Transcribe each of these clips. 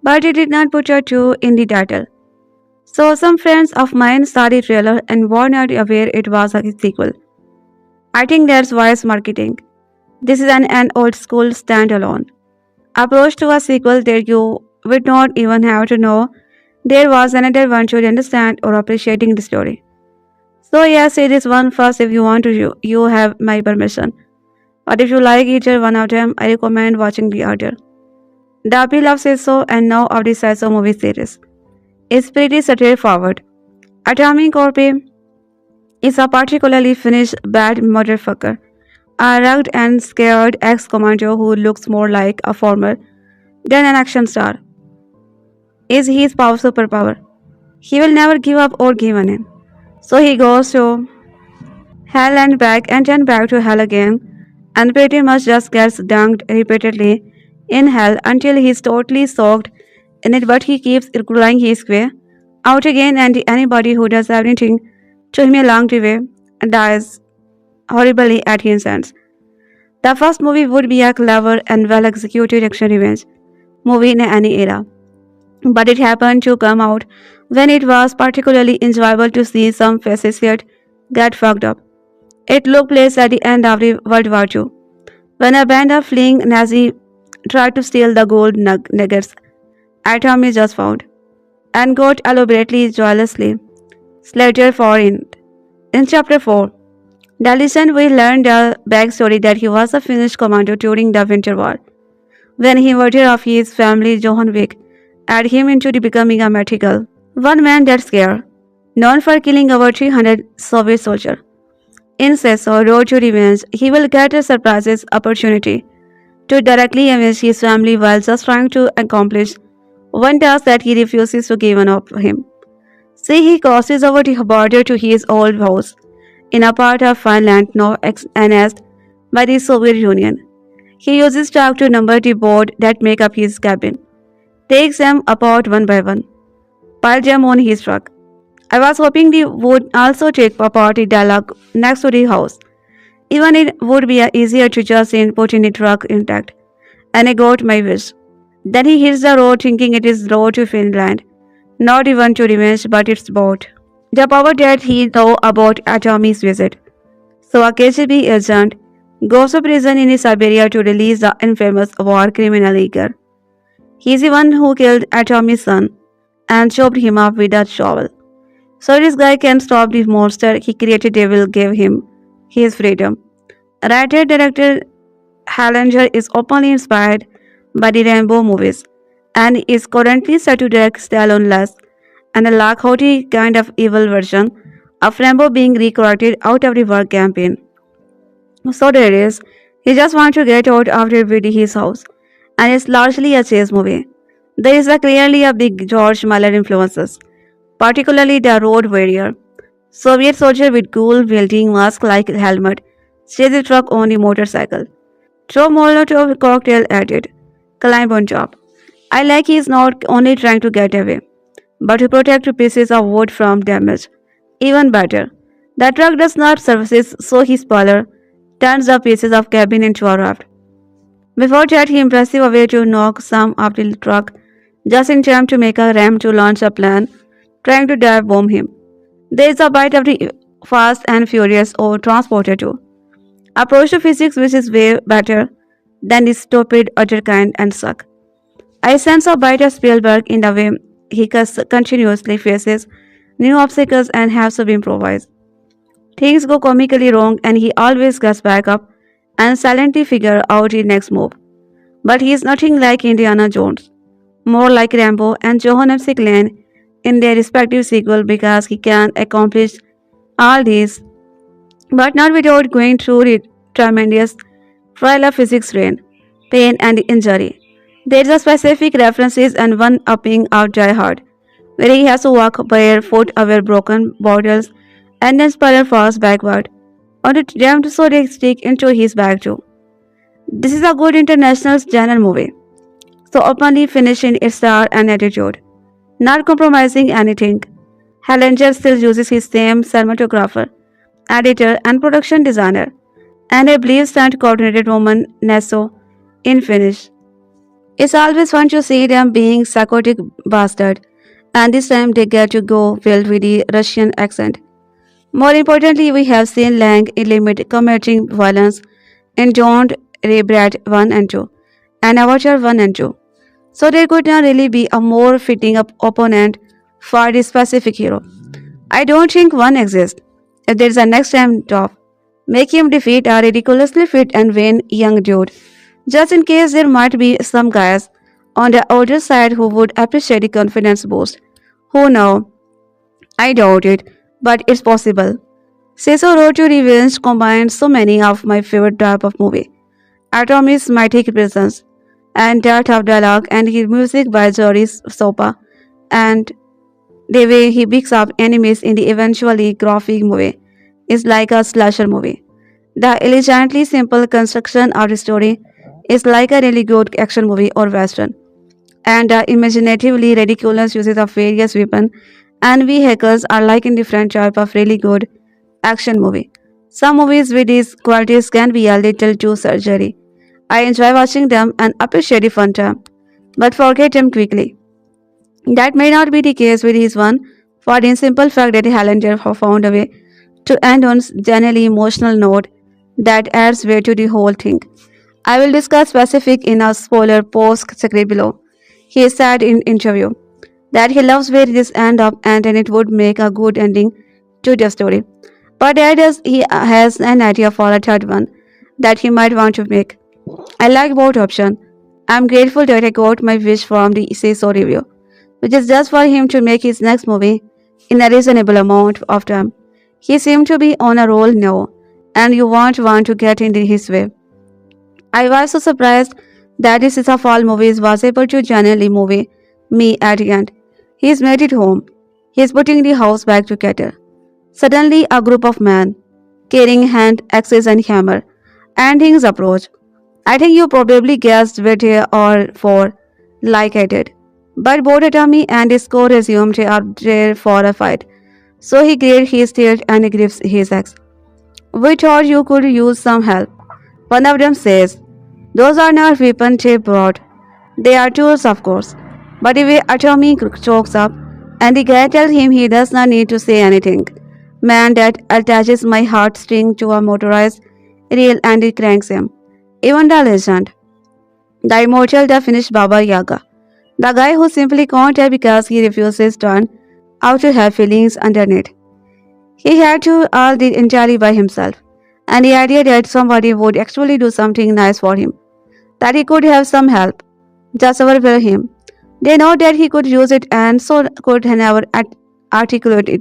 but it did not put a 2 in the title. So some friends of mine saw the trailer and were not aware it was a sequel. I think that's wise marketing. This is an old school standalone approach to a sequel that you would not even have to know there was another one to understand or appreciating the story. So yes, it is one first if you want to you have my permission. But if you like either one of them, I recommend watching the other. The appeal of Sisu and now of the Sisu movie series is pretty straightforward. Aatami Korpi is a particularly finished bad motherfucker, a rugged and scared ex-commando who looks more like a former than an action star. Is his power superpower? He will never give up or give in. So he goes to hell and then back to hell again, and pretty much just gets dunked repeatedly in hell until he's totally soaked in it, but he keeps crawling his way out again, and anybody who does anything to him along the way dies horribly at his hands. The first movie would be a clever and well executed action revenge movie in any era, but it happened to come out when it was particularly enjoyable to see some faces yet get fucked up. It took place at the end of the World War II, when a band of fleeing Nazis tried to steal the gold nuggets Aatami just found, and got elaborately joyously slaughtered for it. In chapter 4, the legend we learned the backstory that he was a Finnish commando during the Winter War. When he murdered of his family, Johan Wick added him into the becoming a mythical one-man death scare, known for killing over 300 Soviet soldiers. In Seso, Road to Revenge, he will get a surprise opportunity to directly avenge his family while just trying to accomplish one task that he refuses to give up him. See, he crosses over the border to his old house in a part of Finland now annexed by the Soviet Union. He uses chalk to number the boards that make up his cabin, takes them apart one by one, piles them on his truck. I was hoping they would also take apart the dialogue next to the house. Even it would be easier to just put in the truck intact. And I got my wish. Then he hits the road thinking it is road to Finland. Not even to revenge, but it's boat. The power that he know about Aatami's visit. So a KGB agent goes to prison in Siberia to release the infamous war criminal Igor. He's the one who killed Aatami's son and chopped him up with a shovel. So this guy can stop the monster he created. They will give him his freedom. Writer-director Hallinger is openly inspired by the Rambo movies and is currently set to direct Stallone-less and a Lakhoty kind of evil version of Rambo being recruited out of the war campaign. So there is, he just wants to get out of his house, and it's largely a chase movie. There is clearly a big George Miller influences, particularly the Road Warrior. Soviet soldier with cool wielding mask like helmet chases a truck on a motorcycle. Throw Molotov cocktail at it. Climb on top. I like he is not only trying to get away, but to protect pieces of wood from damage. Even better, the truck does not surface, so his spoiler turns the pieces of cabin into a raft. Before that, he impressive a way to knock some of the truck just in time to make a ram to launch a plane trying to dive bomb him. There is a bite of the Fast and Furious or Transporter too. Approach to physics which is way better than the stupid other kind and suck. I sense a bite of Spielberg in the way he continuously faces new obstacles and has to be improvised. Things go comically wrong and he always gets back up and silently figure out the next move. But he is nothing like Indiana Jones, more like Rambo and Johan Lane in their respective sequel because he can accomplish all these, but not without going through the tremendous trial of physics pain and injury. There is a specific references and one upping of Die Hard, where he has to walk barefoot over broken bottles and then spiral fast backward on a damned so they stick into his back too. This is a good international genre movie, so openly finishing its star and attitude, not compromising anything. Hallinger still uses his same cinematographer, editor, and production designer, and I believe stunt coordinated woman Nesso in finish. It's always fun to see them being psychotic bastard, and this time they get to go filled with the Russian accent. More importantly, we have seen Lang limit committing violence in Don't Rebrat 1 and 2 and Avatar 1 and 2. So there could not really be a more fitting opponent for this specific hero. I don't think one exists. If there is a next time top, make him defeat a ridiculously fit and vain young dude. Just in case there might be some guys on the older side who would appreciate the confidence boost. Who know? I doubt it, but it's possible. Sisu Road to Revenge combines so many of my favorite type of movie. Atomy's mythic presence, and depth of dialogue and his music by Joris Sopa, and the way he picks up enemies in the eventually graphic movie is like a slasher movie. The elegantly simple construction of the story is like a really good action movie or western, and the imaginatively ridiculous uses of various weapons and vehicles are like in different type of really good action movie. Some movies with these qualities can be a little too surgery. I enjoy watching them and appreciate the fun time, but forget them quickly. That may not be the case with his one, for the simple fact that Helander found a way to end on a genuinely emotional note that adds weight to the whole thing. I will discuss specific in a spoiler post script below. He said in interview that he loves where this end up and then it would make a good ending to the story. But that is he has an idea for a third one that he might want to make. I like both options. I'm grateful that I got my wish from the Sisu review, which is just for him to make his next movie in a reasonable amount of time. He seemed to be on a roll now, and you won't want to get into his way. I was so surprised that this is of all movies was able to genuinely move me at the end. He's made it home. He's putting the house back together. Suddenly, a group of men carrying hand axes and hammer, and things approach. I think you probably guessed where they are for, like I did. But both Aatami and his co resumed they are there for a fight. So he grabbed his shield and grips his axe. We thought you could use some help. One of them says, those are not weapons they brought. They are tools, of course. But the way Aatami chokes up, and the guy tells him he does not need to say anything. Man, that attaches my heartstring to a motorized reel and it cranks him. Even the legend, the immortal, the finished Baba Yaga, the guy who simply can't tell because he refuses turn out to have feelings underneath. He had to all did entirely by himself, and the idea that somebody would actually do something nice for him, that he could have some help, just overwhelmed him. They know that he could use it and so could never articulate it.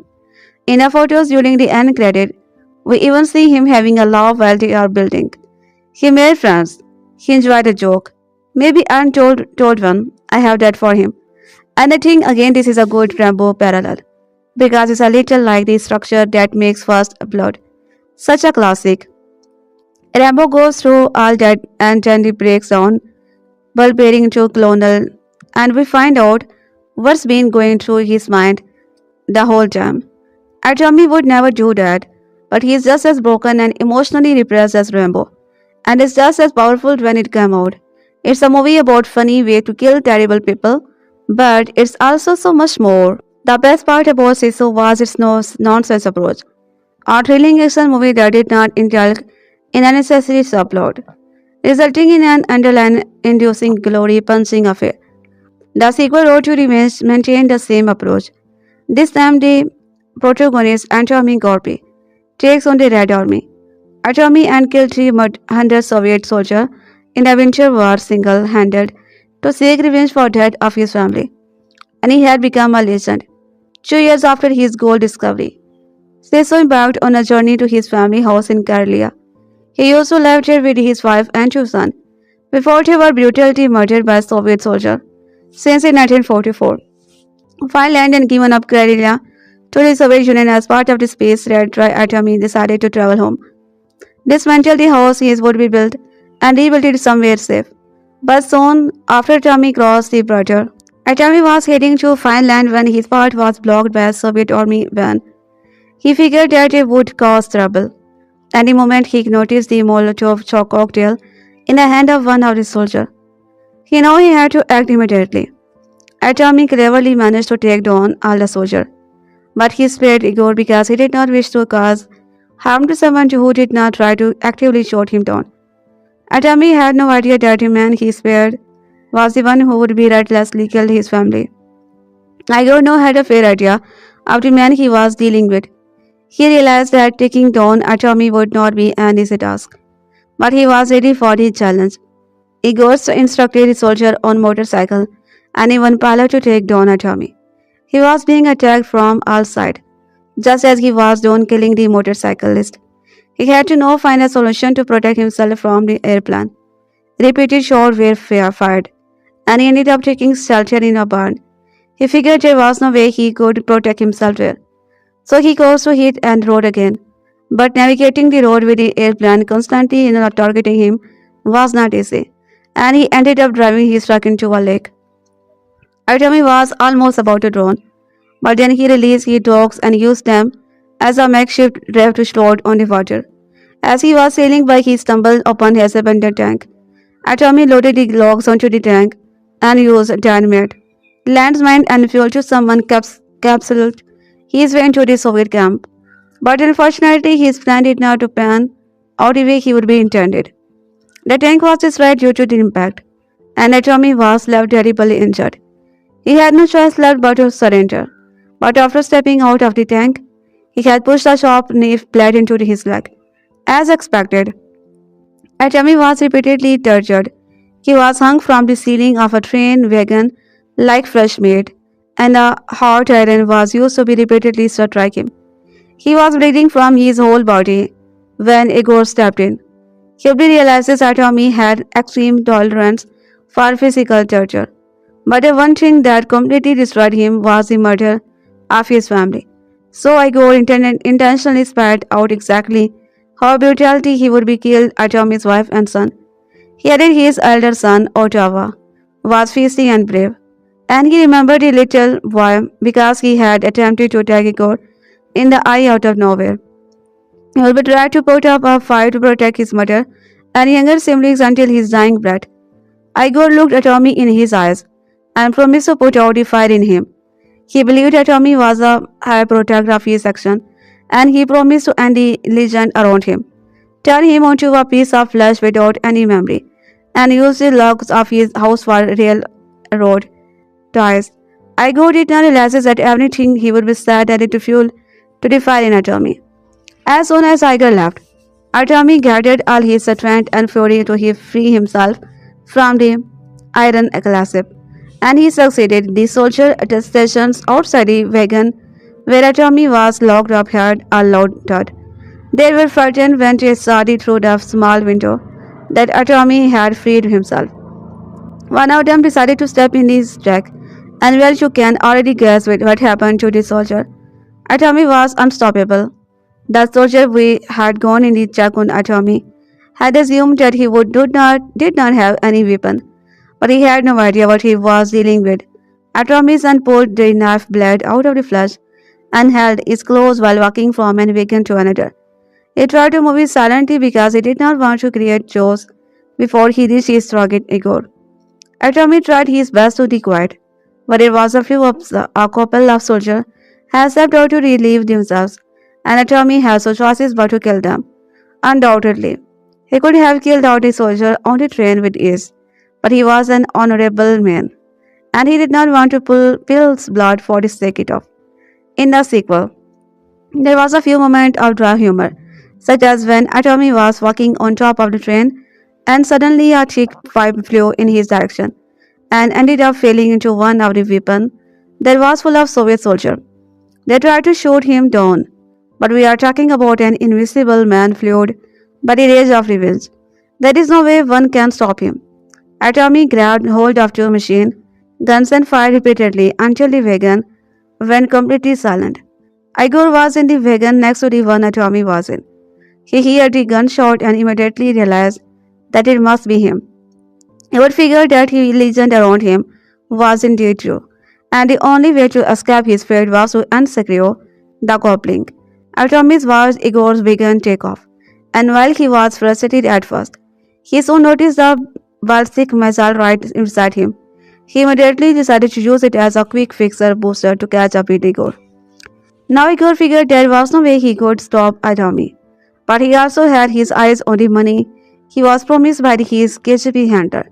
In the photos during the end credit, we even see him having a laugh while they are building. He made friends. He enjoyed a joke. Maybe told one. I have that for him. And I think again this is a good Rambo parallel. Because it's a little like the structure that makes First Blood. Such a classic. Rambo goes through all that and then he breaks down, bearing to clonal, and we find out what's been going through his mind the whole time. Aatami would never do that, but he is just as broken and emotionally repressed as Rambo, and is just as powerful when it came out. It's a movie about funny way to kill terrible people, but it's also so much more. The best part about Sisu was its nonsense approach, a thrilling action movie that did not indulge in unnecessary subplot, resulting in an underline inducing glory punching affair. The sequel, Road to Revenge, maintained the same approach. This time, the protagonist, Aatami Korpi, takes on the Red Army. Aatami and killed 300 Soviet soldiers in the Winter War single-handed to seek revenge for death of his family, and he had become a legend. 2 years after his gold discovery, Sisu embarked on a journey to his family house in Karelia. He used to live there with his wife and 2 sons before they were brutally murdered by Soviet soldiers since in 1944. Finland and given up Karelia to the Soviet Union as part of the space red dry Aatami decided to travel home. Dismantle the house he would be built and rebuild it somewhere safe. But soon after Aatami crossed the border, Aatami was heading to Finland when his path was blocked by a Soviet army van. He figured that it would cause trouble. And the moment he noticed the Molotov cocktail in the hand of one of the soldiers, He knew he had to act immediately. Aatami cleverly managed to take down all the soldiers, but he spared Igor because he did not wish to cause harm to someone who did not try to actively shoot him down. Aatami had no idea that the man he spared was the one who would be relentlessly kill his family. Igor now had a fair idea of the man he was dealing with. He realized that taking down Aatami would not be an easy task, but he was ready for the challenge. Igor instructed the soldier on motorcycle and even pilot to take down Aatami. He was being attacked from all sides, just as he was done killing the motorcyclist. He had to now find a solution to protect himself from the airplane. Repeated shots were fired, and he ended up taking shelter in a barn. He figured there was no way he could protect himself there. So he goes to hit and road again. But navigating the road with the airplane constantly targeting him was not easy, and he ended up driving his truck into a lake. Aatami was almost about to drown, but then he released his dogs and used them as a makeshift raft to float on the water. As he was sailing by, he stumbled upon his abandoned tank. Aatami loaded the logs onto the tank and used dynamite, landmine, and fuel to summon capsuled his way into the Soviet camp. But unfortunately, his plan did not pan out the way he would be intended. The tank was destroyed due to the impact, and Aatami was left terribly injured. He had no choice left but to surrender. But after stepping out of the tank, he had pushed a sharp knife blade into his leg. As expected, Aatami was repeatedly tortured. He was hung from the ceiling of a train wagon like fresh meat, and a hot iron was used to be repeatedly strike him. He was bleeding from his whole body when Igor stepped in. Hubri realizes Aatami had extreme tolerance for physical torture. But the one thing that completely destroyed him was the murder of his family. So Igor intentionally spat out exactly how brutally he would be killed Aatomi's wife and son. He added his elder son, Ottawa, was feisty and brave, and he remembered the little boy because he had attempted to attack Igor in the eye out of nowhere. He would be tried to put up a fight to protect his mother and younger siblings until his dying breath. Igor looked Aatami in his eyes and promised to put out the fire in him. He believed Aatami was a high product of his action, and he promised to end the legend around him, turn him onto a piece of flesh without any memory, and use the logs of his house for railroad ties. Igor did not realize that everything he would be sad added to fuel to the fire in Aatami. As soon as Igor left, Aatami gathered all his strength and fury to free himself from the iron clasp, and he succeeded. The soldier stations outside the wagon where Aatami was locked up heard a loud thud. They were frightened when they saw through the small window that Aatami had freed himself. One of them decided to step in his track, and well, you can already guess what happened to the soldier. Aatami was unstoppable. The soldier we had gone in the check on Aatami had assumed that he did not have any weapon, but he had no idea what he was dealing with. Aatami's son pulled the knife blade out of the flesh and held it close while walking from one wagon to another. He tried to move it silently because he did not want to create chaos before he reached his target Igor. Aatami tried his best to be quiet, but it was a couple of soldiers had stepped out to relieve themselves, and Aatami had no choices but to kill them. Undoubtedly, he could have killed out the soldier on the train with ease, but he was an honorable man, and he did not want to pull Phil's blood for the sake of. In the sequel, there was a few moments of dry humor, such as when Aatami was walking on top of the train and suddenly a thick pipe flew in his direction and ended up falling into one of the weapons that was full of Soviet soldiers. They tried to shoot him down, but we are talking about an invisible man fueled by the rage of revenge. There is no way one can stop him. Aatami grabbed hold of two machine guns and fired repeatedly until the wagon went completely silent. Igor was in the wagon next to the one Aatami was in. He heard the gunshot and immediately realized that it must be him. He would figure that the legend around him was indeed true, and the only way to escape his fate was to unsecure the coupling. Aatami's watched Igor's wagon take off, and while he was frustrated at first, he soon noticed the ballistic missile right inside him. He immediately decided to use it as a quick fixer booster to catch up with Igor. Now Igor figured there was no way he could stop Aatami. But he also had his eyes on the money he was promised by his KGB handler.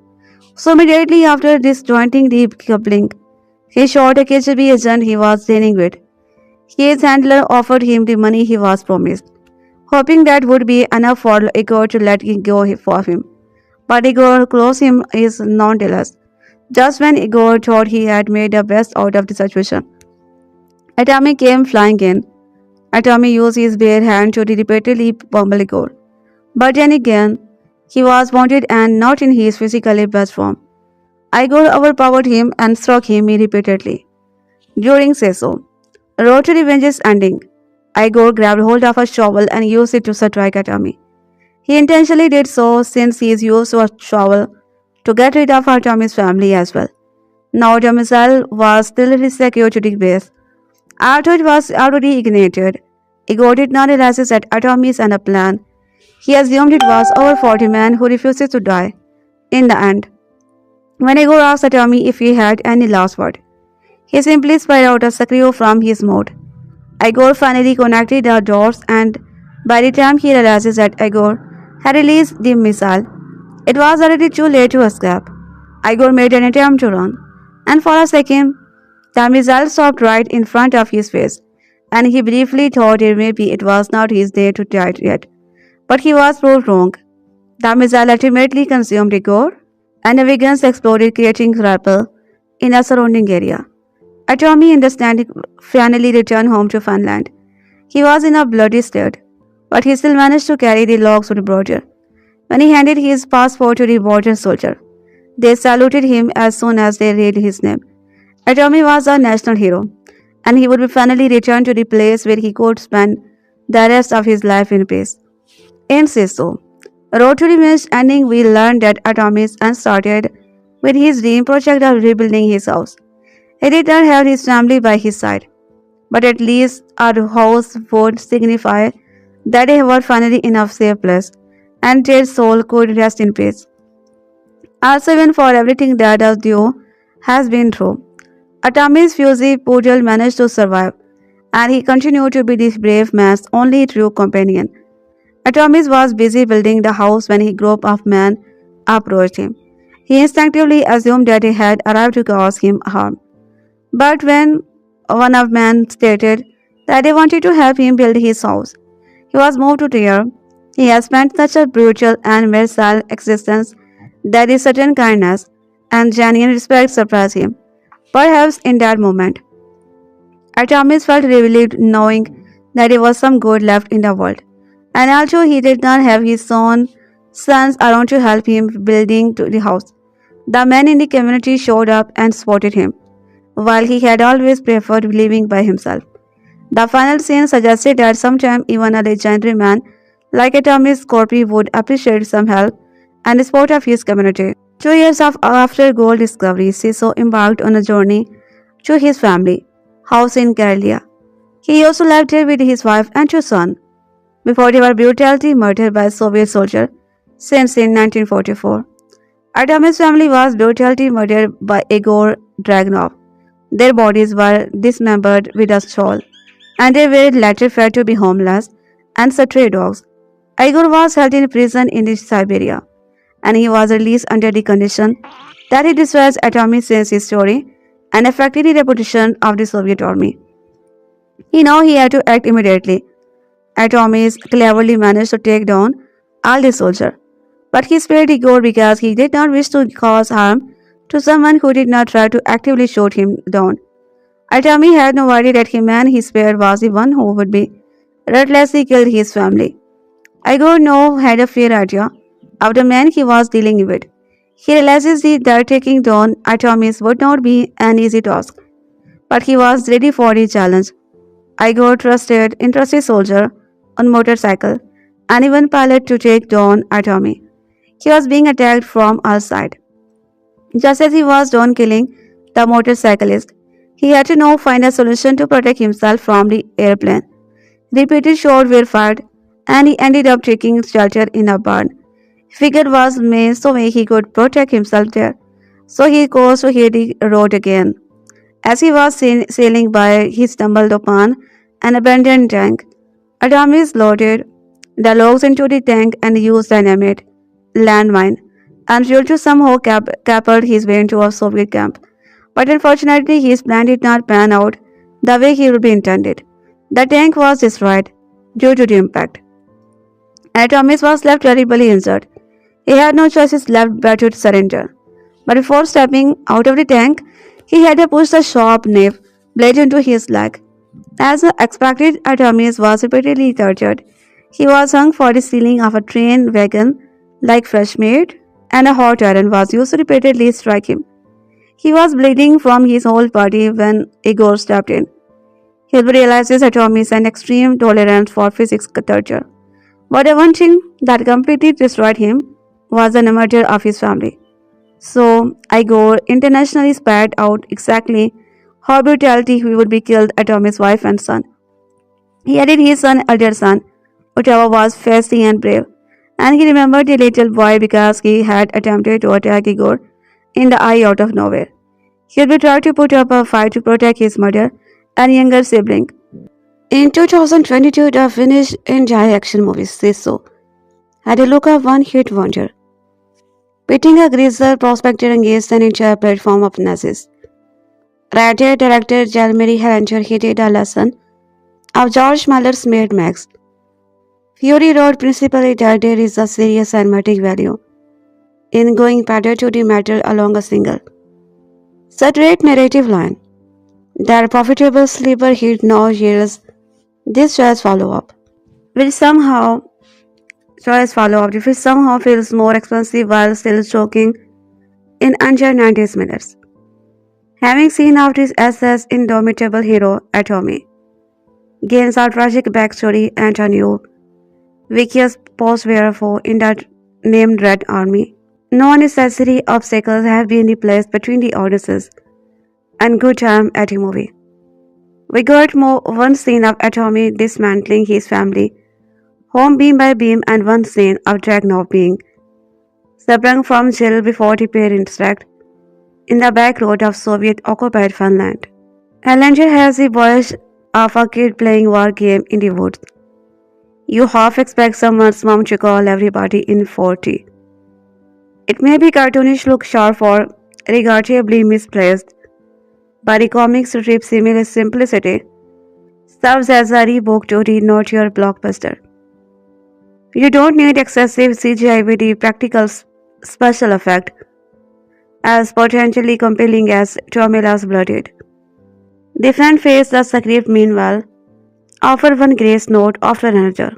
So immediately after disjointing the coupling, he shot a KGB agent he was dealing with. His handler offered him the money he was promised, hoping that would be enough for Igor to let it go for him. But Igor closed him is nonetheless. Just when Igor thought he had made the best out of the situation, Aatami came flying in. Aatami used his bare hand to repeatedly pummel Igor. But then again, he was wounded and not in his physically best form. Igor overpowered him and struck him repeatedly. During Sisu, road to revenge's ending, Igor grabbed hold of a shovel and used it to strike Aatami. He intentionally did so since he is used to a shovel to get rid of Aatami's family as well. Now the missile was still secured to the base. After it was already ignited, Igor did not realize that Aatami is on a plan. He assumed it was our 40 man who refuses to die. In the end, when Igor asked Aatami if he had any last word, he simply spread out a screw from his mouth. Igor finally connected the dots, and by the time he realizes that Igor had released the missile, it was already too late to escape. Igor made an attempt to run, and for a second, the missile stopped right in front of his face, and he briefly thought that maybe it was not his day to die yet. But he was proved wrong. The missile ultimately consumed Igor, and the vegans exploded, creating rubble in a surrounding area. Aatami, understanding, finally returned home to Finland. He was in a bloody state, but he still managed to carry the logs to the border. When he handed his passport to the border soldier, they saluted him as soon as they read his name. Aatami was a national hero, and he would be finally returned to the place where he could spend the rest of his life in peace. In Sisu, Road to Revenge ending, we learned that Aatami started with his dream project of rebuilding his house. He did not have his family by his side, but at least our house would signify that they were finally in a safe place, and their soul could rest in peace. Also, even for everything that the duo has been through, Atami's fusy poodle managed to survive, and he continued to be this brave man's only true companion. Atomis was busy building the house when a group of men approached him. He instinctively assumed that they had arrived to cause him harm. But when one of men stated that they wanted to help him build his house, he was moved to tears. He had spent such a brutal and merciless existence that a certain kindness and genuine respect surprised him. Perhaps in that moment, Atomis felt relieved knowing that there was some good left in the world. And although he did not have his own sons around to help him building to the house, the men in the community showed up and supported him, while he had always preferred living by himself. The final scene suggested that sometime even a legendary man like Atomis Korpi would appreciate some help and support of his community. 2 years after gold discovery, Sisu embarked on a journey to his family house in Kerala. He also lived there with his wife and 2 sons before they were brutally murdered by a Soviet soldier since in 1944. Atomis' family was brutally murdered by Igor Dragunov. Their bodies were dismembered with a shawl, and they were later fed to be homeless and stray dogs. Igor was held in prison in Siberia, and he was released under the condition that he destroys Atomis since his story and affected the reputation of the Soviet army. He knew he had to act immediately. Atomis cleverly managed to take down all the soldiers, but he spared Igor because he did not wish to cause harm to someone who did not try to actively shoot him down. Aatami had no idea that the man he spared was the one who would be relentlessly killed his family. Igor now had a fair idea of the man he was dealing with. He realizes that taking down Atomis would not be an easy task, but he was ready for the challenge. Igor trusted interested soldier on motorcycle and even pilot to take down Aatami. He was being attacked from all sides. Just as he was done killing the motorcyclist, he had to now find a solution to protect himself from the airplane. Repeated shots were fired, and he ended up taking shelter in a barn. Figure was made so he could protect himself there. So he goes to hit the road again. As he was sailing by, he stumbled upon an abandoned tank. Aatami is loaded the logs into the tank and used dynamite, landmine, and fuel to somehow captured his way into a Soviet camp. But unfortunately, his plan did not pan out the way he would be intended. The tank was destroyed due to the impact, and Thomas was left terribly injured. He had no choices left but to surrender. But before stepping out of the tank, he had to push the sharp knife blade into his leg. As expected, Thomas was repeatedly tortured. He was hung for the ceiling of a train wagon like fresh meat, and a hot iron was used to repeatedly strike him. He was bleeding from his whole body when Igor stepped in. He realizes Tommy's an extreme tolerance for physical torture. But the one thing that completely destroyed him was the murder of his family. So Igor internationally spat out exactly how brutality he would be killed Tommy's wife and son. He added his elder son, Ottawa was feisty and brave, and he remembered the little boy because he had attempted to attack Igor in the eye out of nowhere. He would try to put up a fight to protect his mother and younger sibling. In 2022, the Finnish Indie action movie Sisu had a look of one-hit wonder, pitting a greaser prospector against an entire platform of Nazis. Writer-director Jalmari Helanger hated a lesson of George Miller's Mad Max. Fury wrote principally that there is a serious cinematic value in going pedal to the metal along a single, straight narrative line. Their profitable sleeper hit now yields this which somehow which somehow feels more expensive while still choking in under 90 minutes. Having seen out his SS indomitable hero Aatami, gains our tragic backstory and a new vicious post-war in that named Red Army. No unnecessary obstacles have been replaced between the audiences and good time at the movie. We got one scene of Aatami dismantling his family, home beam by beam, and one scene of Dragnov being sprung from jail before the pair interact in the back road of Soviet-occupied Finland. Erlanger has the voice of a kid playing war game in the woods. You half expect someone's mom to call everybody in 40. It may be cartoonish look sharp or regrettably misplaced, but the comic strip similar simplicity serves as a rebook to the not your blockbuster. You don't need excessive CGI with the practical special effect as potentially compelling as Tommila's Blooded. Different face the script meanwhile offer one grace note after another.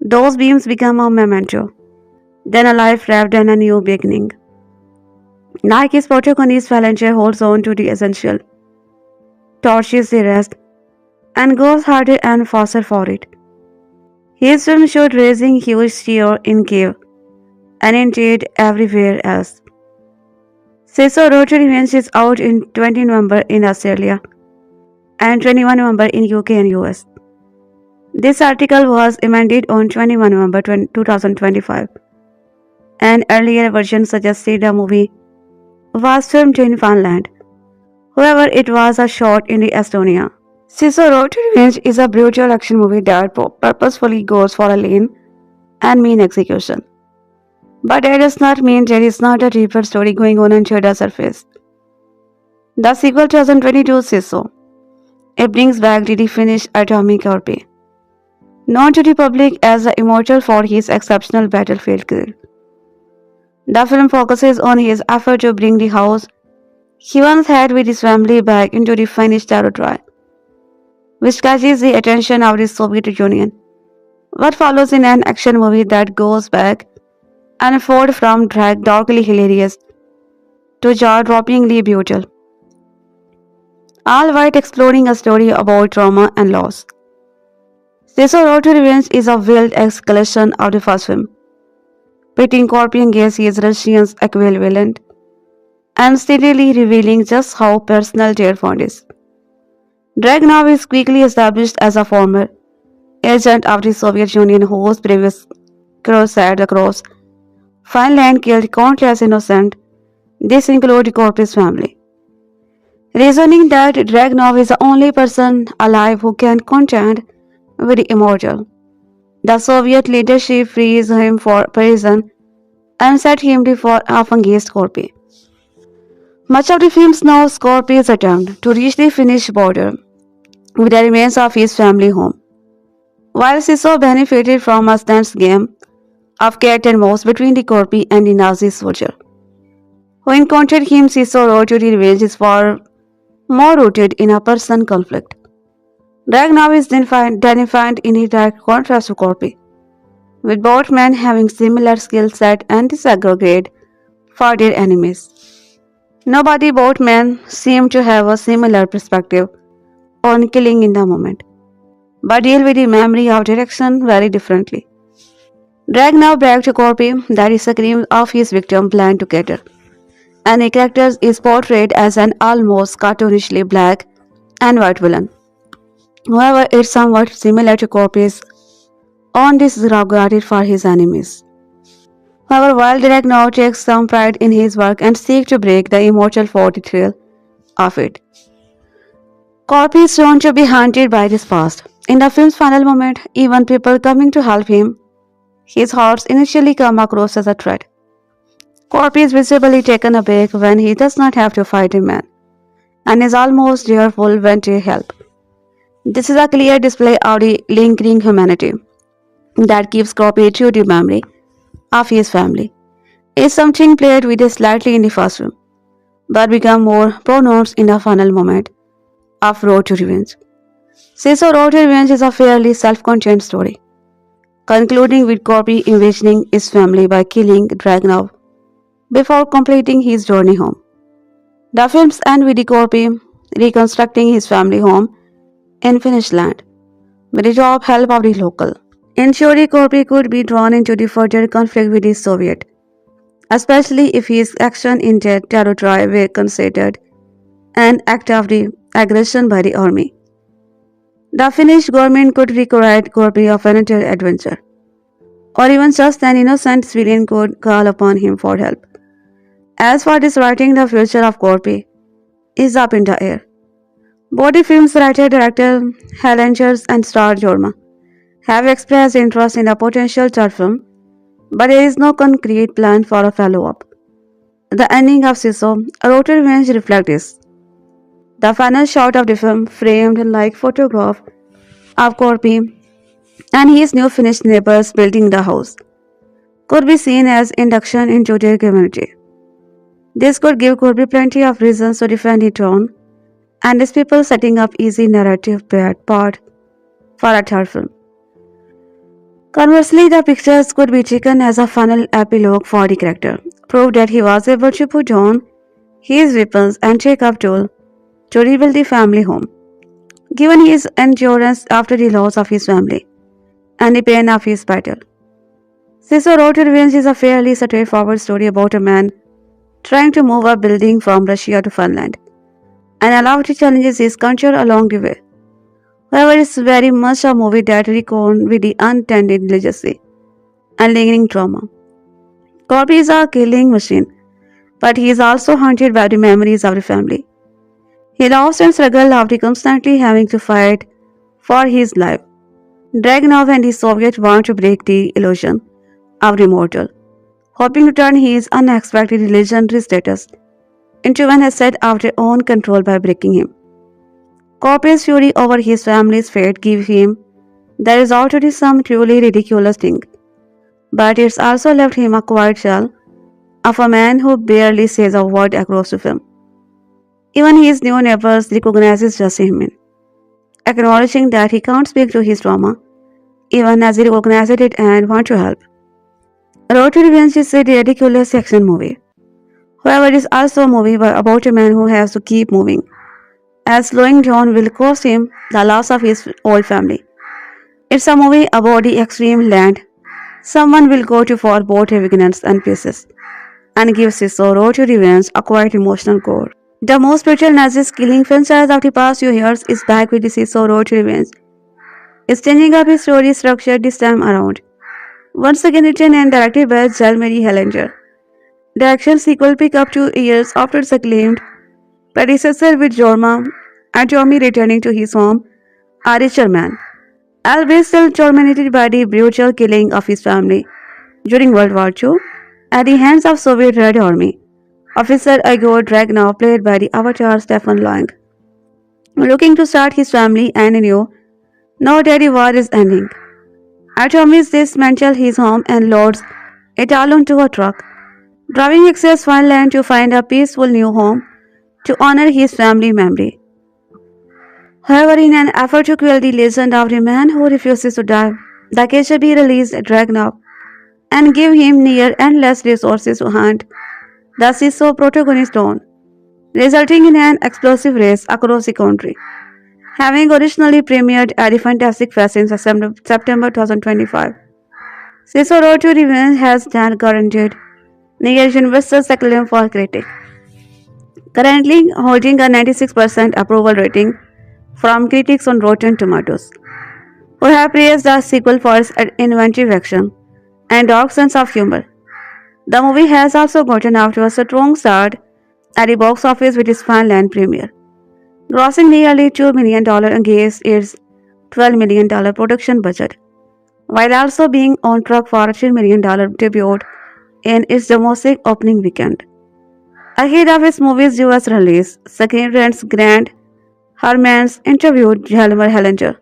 Those beams become a memento, then a life wrapped in a new beginning. Like his protagonist, Valentia holds on to the essential, torches the rest, and goes harder and faster for it. His film showed raising huge cheer in Kiev and indeed everywhere else. Sisu Road to Revenge is out in 20 November in Australia and 21 November in UK and US. This article was amended on 21 November 2025. An earlier version suggested the movie was filmed in Finland. However, it was a shot in Estonia. Sisu Road to Revenge is a brutal action movie that purposefully goes for a lean and mean execution. But that does not mean there is not a deeper story going on under the surface. The sequel 2022 Sisu. It brings back the Finnish Aatami Korpi, known to the public as the immortal for his exceptional battlefield skill. The film focuses on his effort to bring the house he once had with his family back into the Finnish territory, which catches the attention of the Soviet Union. What follows in an action movie that goes back and forth from darkly hilarious to jaw-droppingly brutal, all while exploring a story about trauma and loss. Sisu Road to Revenge is a wild escalation of the first film, pitting Korpi against his Russian equivalent and steadily revealing just how personal their bond is. Dragunov is quickly established as a former agent of the Soviet Union whose previous crusade across Finland killed countless innocent. This included Korpi's family, reasoning that Dragunov is the only person alive who can contend with the immortal. The Soviet leadership frees him for prison and set him before against Korpi. Much of the film's now Korpi's attempt to reach the Finnish border with the remains of his family home. While Sisu benefited from a tense game of cat and mouse between the Korpi and the Nazi soldier who encountered him, Sisu wrote to the revenge is far more rooted in a personal conflict. Dragunov is defined in a direct contrast to Korpi, with both men having similar skill set and disaggregate for their enemies. Nobody both men seem to have a similar perspective on killing in the moment, but deal with the memory of direction very differently. Dragunov bragged to Korpi that his screams of his victim blend together, and the character is portrayed as an almost cartoonishly black and white villain. However, it's somewhat similar to Korpi's own disregarded for his enemies. However, while Dragunov takes some pride in his work and seeks to break the immortal for the thrill of it, Korpi is shown to be haunted by this past. In the film's final moment, even people coming to help him, his hordes initially come across as a threat. Korpi is visibly taken aback when he does not have to fight a man, and is almost tearful when they help. This is a clear display of the lingering humanity that gives Korpi true to memory of his family. It's something played with slightly in the first film, but become more pronounced in the final moment of Road to Revenge. Sisu Road to Revenge is a fairly self-contained story, concluding with Korpi envisioning his family by killing Dragunov before completing his journey home. The films end with Korpi reconstructing his family home in Finnish land with the job help of the local. Ensuring Korpi could be drawn into the further conflict with the Soviet, especially if his action in their territory were considered an act of the aggression by the army. The Finnish government could require Korpi of another adventure, or even just an innocent civilian could call upon him for help. As for this writing, the future of Korpi is up in the air. Both the film's writer, director, Hellangers and star Jorma have expressed interest in a potential third film, but there is no concrete plan for a follow-up. The ending of Sisu, Road to Revenge reflects this. The final shot of the film, framed like photograph of Korpi and his new Finnish neighbors building the house, could be seen as induction into their community. This could give Korpi plenty of reasons to defend his throne, and these people setting up easy narrative part for a third film. Conversely, the pictures could be taken as a final epilogue for the character, prove that he was able to put down his weapons and take up tool to rebuild the family home. Given his endurance after the loss of his family and the pain of his battle, Sisu Road to Revenge is a fairly straightforward story about a man trying to move a building from Russia to Finland and allow to challenges his culture along the way. However, it's very much a movie that reckons with the untended legacy and lingering trauma. Korpi is a killing machine, but he is also haunted by the memories of the family. He lost and struggled after constantly having to fight for his life. Dragunov and the Soviets want to break the illusion of the immortal, hoping to turn his unexpected legendary status into an asset of their own control by breaking him. Korpi's fury over his family's fate gives him the result to do some truly ridiculous thing, but it's also left him a quiet shell of a man who barely says a word across the film. Even his new neighbors recognizes just him, acknowledging that he can't speak to his trauma, even as he recognizes it and wants to help. Road to Revenge is a ridiculous action movie. However, it is also a movie about a man who has to keep moving, as slowing down will cost him the loss of his old family. It's a movie about the extreme land someone will go to for both vengeance and peace, and gives his Road to Revenge a quite emotional core. The most brutal Nazi killing franchise of the past few years is back with the Sisu Road to Revenge. It's changing up his story structure this time around. Once again written and directed by Jalmari Hellinger. The action sequel picked up 2 years after its acclaimed predecessor with Jorma Tommila returning to his home, a richer man. Always still tormented by the brutal killing of his family during World War II at the hands of Soviet Red Army. Officer Igor Dragunov, played by the Avatar Stefan Lang, looking to start his family and anew, now that the war is ending. Atomis dismantles his home and loads it all onto a truck, driving across fine land to find a peaceful new home to honor his family memory. However, in an effort to quell the legend of the man who refuses to die, the KGB released Dragunov and gave him near endless resources to hunt the Sisu protagonist down, resulting in an explosive race across the country. Having originally premiered at the Fantastic Fest in September 2025, Sisu Road to Revenge has then guaranteed near universal acclaim for critics, currently holding a 96% approval rating from critics on Rotten Tomatoes, who have praised the sequel for its inventive action and dark sense of humor. The movie has also gotten off to a strong start at the box office with its Finland premiere, grossing nearly $2 million against its $12 million production budget, while also being on track for a $3 million debut in its domestic opening weekend. Ahead of its movie's US release, Screen Rant's Grant Hermans interviewed Hjalmar Hellinger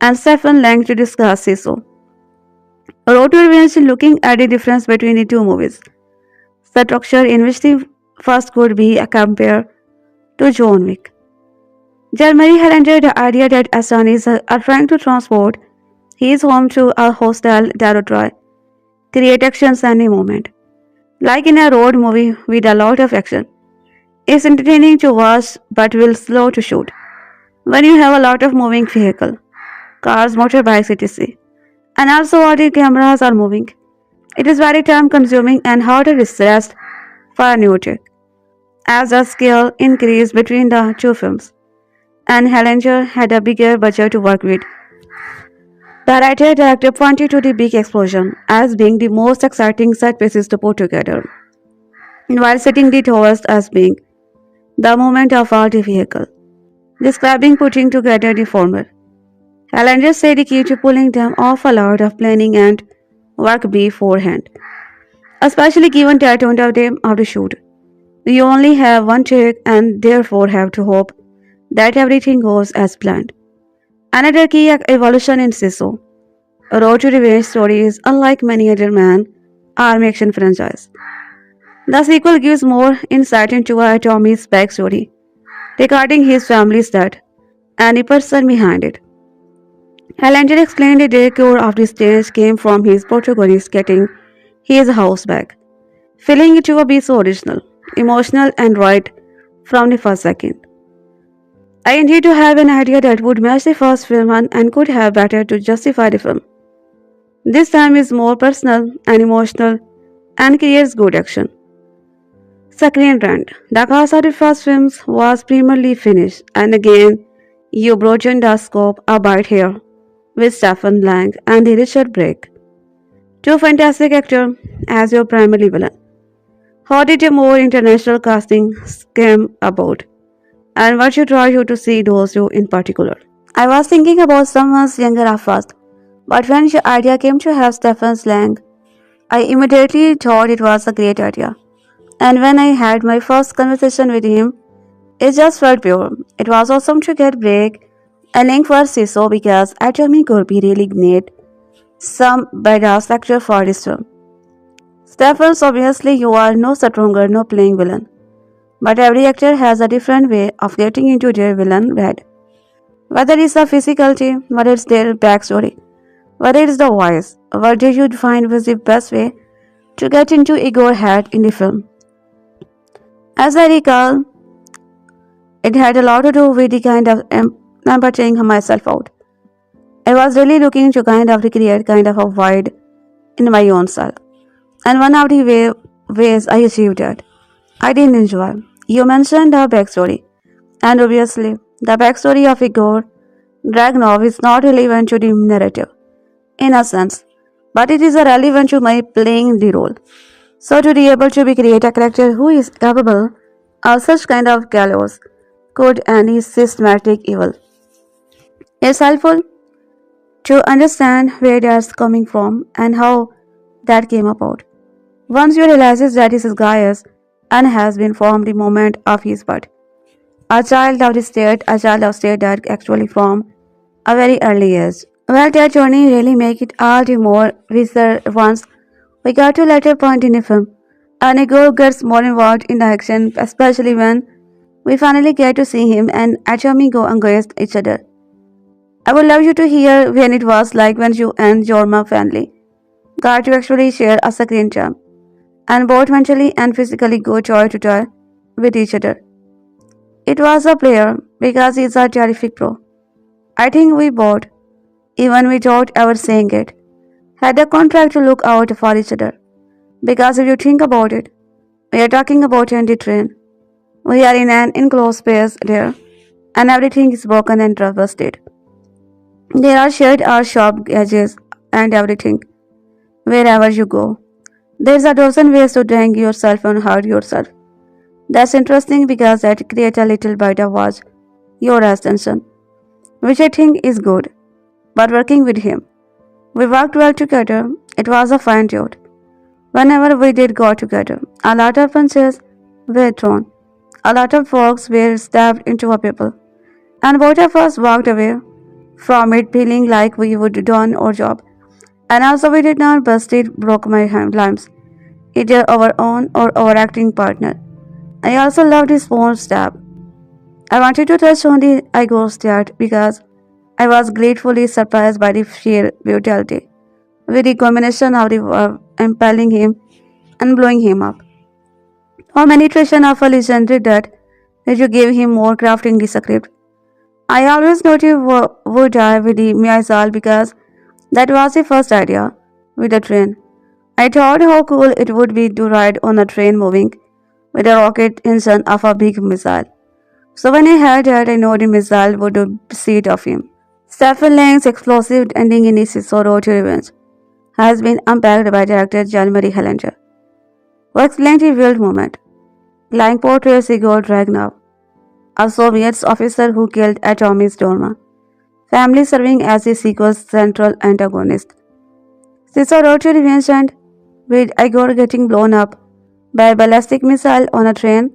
and Stefan Lang to discuss Sisu. Road to Revenge looking at the difference between the two movies, the structure in which the first could be compared to John Wick. Germany had entered the idea that Asanis are trying to transport his home to a hostile territory, create actions and a moment. Like in a road movie with a lot of action. It's entertaining to watch but will slow to shoot. When you have a lot of moving vehicle, cars, motorbikes, etc. And also all the cameras are moving. It is very time consuming and harder to rest for a new take. As the scale increased between the two films, and Hellinger had a bigger budget to work with. The writer-director pointed to the big explosion as being the most exciting set pieces to put together, while setting the towers as being the movement of all the vehicle, describing putting together the former. Hellinger said the key to pulling them off a lot of planning and work beforehand, especially given that on the day of the shoot. You only have one take and therefore have to hope that everything goes as planned. Another key evolution in Sisu. Road to Revenge story is unlike many other army action franchise. The sequel gives more insight into Tommy's backstory regarding his family's death and the person behind it. Hellinger explained the decor of the stage came from his protagonist getting his house back, feeling it to be so original, emotional and right from the first second. I intended to have an idea that would match the first film and could have better to justify the film. This time is more personal and emotional and creates good action. Screen Rant. The cast of the first films was primarily finished, and again, you broadened the scope a bit here with Stefan Lang and the Richard Brake, two fantastic actors as your primary villain. How did a more international casting came about, and what should draw you to see those two in particular? I was thinking about someone younger at first, but when the idea came to have Stefan Lang, I immediately thought it was a great idea. And when I had my first conversation with him, it just felt pure. It was awesome to get Brake and Link for Sisu because Aatami Korpi really made some badass actor for this film. Stephens, obviously you are no stronger, no playing villain. But every actor has a different way of getting into their villain head. Whether it's the physicality, whether it's their backstory, whether it's the voice, what did you find was the best way to get into Igor's head in the film? As I recall, it had a lot to do with the kind of emptying myself out. I was really looking to kind of recreate kind of a void in my own self. And one of the ways I achieved that, I didn't enjoy. You mentioned the backstory. And obviously, the backstory of Igor Dragunov is not relevant to the narrative, in a sense, but it is irrelevant to my playing the role. So to be able to be create a character who is capable of such kind of gallows, good and is systematic evil. It's helpful to understand where that's coming from and how that came about. Once you realize that this is Gaius and has been formed the moment of his birth. A child of state that actually from a very early age. Well, that journey really make it all the more visceral once we got to later point in the film. And Igor gets more involved in the action, especially when we finally get to see him and Aatami go against each other. I would love you to hear when it was like when you and Jorma family got to actually share a screen time and both mentally and physically go toe to toe with each other. It was a player because he's a terrific pro. I think we both, even without ever saying it, had a contract to look out for each other. Because if you think about it, we are talking about an empty train. We are in an enclosed space there, and everything is broken and busted. There are shared or sharp edges and everything, wherever you go. There's a dozen ways to hang yourself and hurt yourself. That's interesting because that creates a little bit of was your attention, which I think is good. But working with him, we worked well together. It was a fine job. Whenever we did go together, a lot of punches were thrown, a lot of forks were stabbed into our people, and both of us walked away from it feeling like we would done our job. And also we did not bust it, broke my limbs, either our own or our acting partner. I also loved his phone stab. I wanted to touch on the ego stat because I was gratefully surprised by the sheer brutality, with the combination of the impaling him and blowing him up. How many iteration of a legendary that you gave him more crafting the script? I always thought you would die with the missile because that was the first idea with the train. I thought how cool it would be to ride on a train moving with a rocket engine of a big missile. So when I heard that, I know the missile would do seat of him. Stephen Lang's explosive ending in his Sisu Road to Revenge has been unpacked by director Jean-Marie Hellinger, who explained the real moment. Lang portrays Igor Dragunov, a Soviet officer who killed Aatami's Jorma family, serving as the sequel's central antagonist. Sisu Road to Revenge ends with Igor getting blown up by a ballistic missile on a train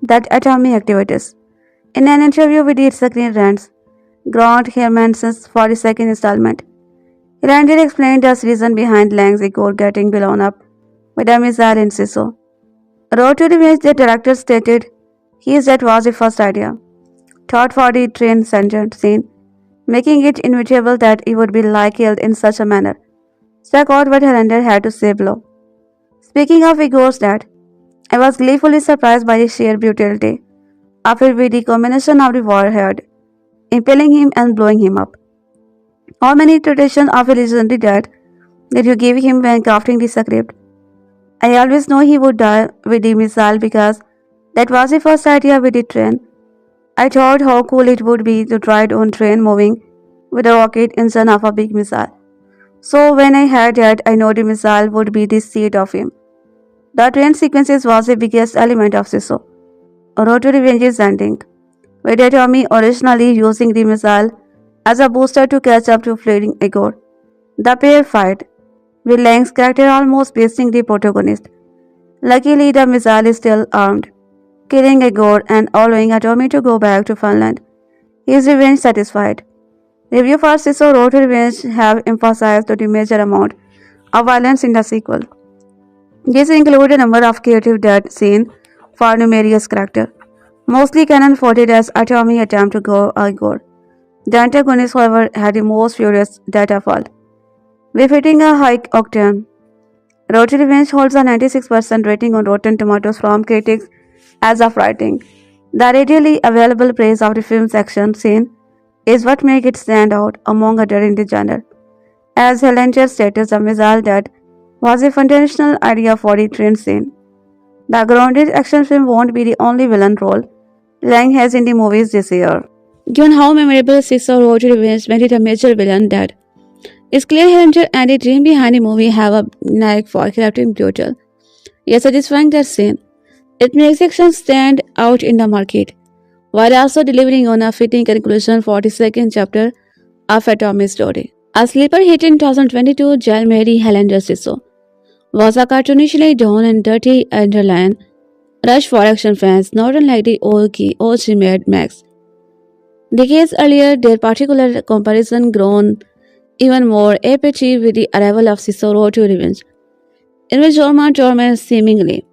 that Aatami activates. In an interview with the Screen Rants, Grant Hermanson's 42nd installment, Hellinger explained the reason behind Lang's Igor getting blown up with a missile in Sisu. Road to Revenge, the director stated, that was the first idea, thought for the train scene, making it inevitable that he would be killed in such a manner. Check out what Hellinger had to say below. Speaking of Igor's death, I was gleefully surprised by the sheer brutality of it with the combination of the warhead, impaling him and blowing him up. How many iterations of a legendary death did you give him when crafting the script? I always know he would die with the missile because that was the first idea with the train. I thought how cool it would be to ride on train moving with a rocket engine of a big missile. So when I heard that, I know the missile would be the seat of him. The train sequences was the biggest element of Sisu. Road to Revenge's ending, with Aatami originally using the missile as a booster to catch up to fleeing Igor. The pair fight, with Lang's character almost beating the protagonist. Luckily, the missile is still armed, killing Igor and allowing Aatami to go back to Finland. He is revenge satisfied. Review for Sisu Road to Revenge have emphasized the major amount of violence in the sequel. This includes a number of creative death scenes for numerous characters, mostly canon-fodder as Aatami attempt to go Igor. The antagonist, however, had the most furious death of all, befitting a high octane. Road to Revenge holds a 96% rating on Rotten Tomatoes from critics as of writing. The readily available praise of the film's action scene is what makes it stand out among others in the genre. As Hellinger stated, the missile that was a foundational idea for the train scene. The grounded action film won't be the only villain role Lang has in the movies this year. Given how memorable Sisu Road to Revenge made it a major villain that It's clear Hunter and the dream behind the movie have a knack for crafting brutal, yet satisfying that scene. It makes action stand out in the market, while also delivering on a fitting conclusion for the second chapter of Atomic story. A sleeper hit in 2022, Jail Mary Helen Sisu was a cartoonishly down and dirty underline rush for action fans, not unlike the OG Mad Max. Decades earlier, their particular comparison grown even more apathy with the arrival of Cicero to Revenge, in which Jorma Tommila seemingly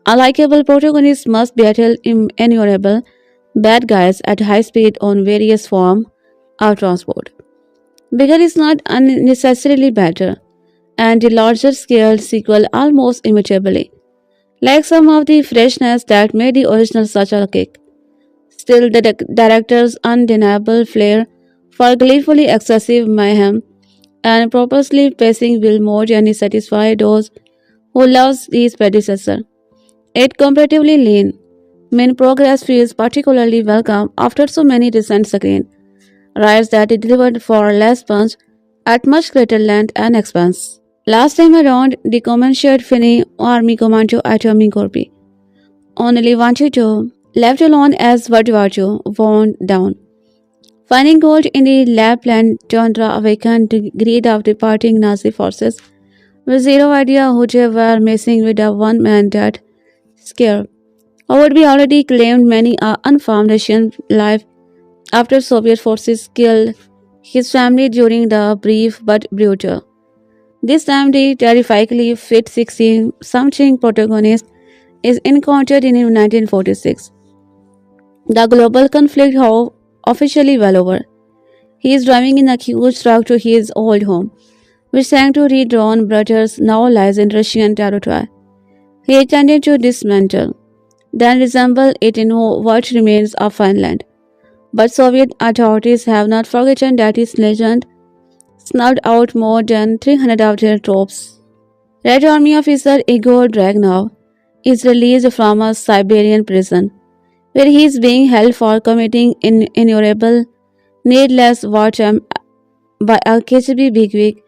unlikable protagonists must battle innumerable bad guys at high speed on various forms of transport. Bigger is not unnecessarily better, and the larger scale sequel almost immeasurably, like some of the freshness that made the original such a kick. Still, the director's undeniable flair for gleefully excessive mayhem and purposely pacing will more than satisfy those who loves his predecessor. It comparatively lean. Main progress feels particularly welcome after so many recent screen rides that it delivered for less punch at much greater length and expense. Last time around, the command shared Finney Army Commando Aatami Korpi only wanted to left alone as WWII wound down. Finding gold in the lab plant tundra awakened the greed of departing Nazi forces with zero idea who they were messing with a one-man dead scare. Or would be already claimed many a unfarmed Russian life after Soviet forces killed his family during the brief but brutal. This time the terrifyingly fit 16 something protagonist is encountered in 1946. The global conflict how officially well over. He is driving in a huge truck to his old home, which thanks to redrawn brothers now lies in Russian territory. He intended to dismantle, then resemble it in what remains of Finland. But Soviet authorities have not forgotten that his legend snubbed out more than 300 of their troops. Red Army officer Igor Dragunov is released from a Siberian prison, where he is being held for committing innumerable, needless wartime by a KGB bigwig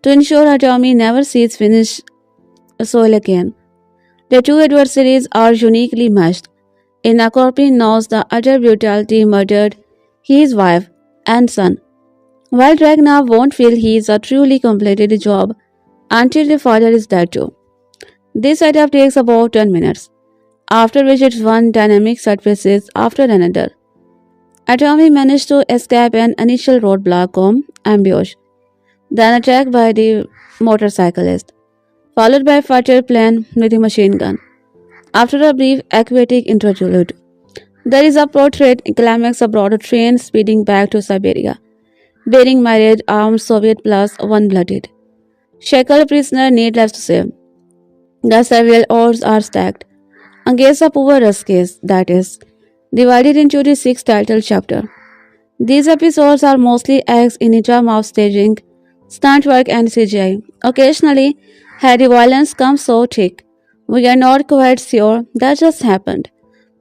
to ensure Aatami never sees Finnish soil again. The two adversaries are uniquely matched. In Korpi knows the utter brutality murdered his wife and son, while Ragnar won't feel he is a truly completed job until the father is dead too. This setup takes about 10 minutes, after which it's one dynamic set pieces after another. Aatami managed to escape an initial roadblock ambush, then attacked by the motorcyclist, followed by a fighter plane with a machine gun. After a brief aquatic interlude, there is a portrait climax aboard a train speeding back to Siberia, bearing myriad armed Soviet plus one blooded. Shackled prisoner needless to say. The several odds are stacked against a poor case, that is, divided into the six titled chapter. These episodes are mostly acts in a drama of staging, stunt work and CGI. Occasionally, had the violence come so thick, we are not quite sure that just happened.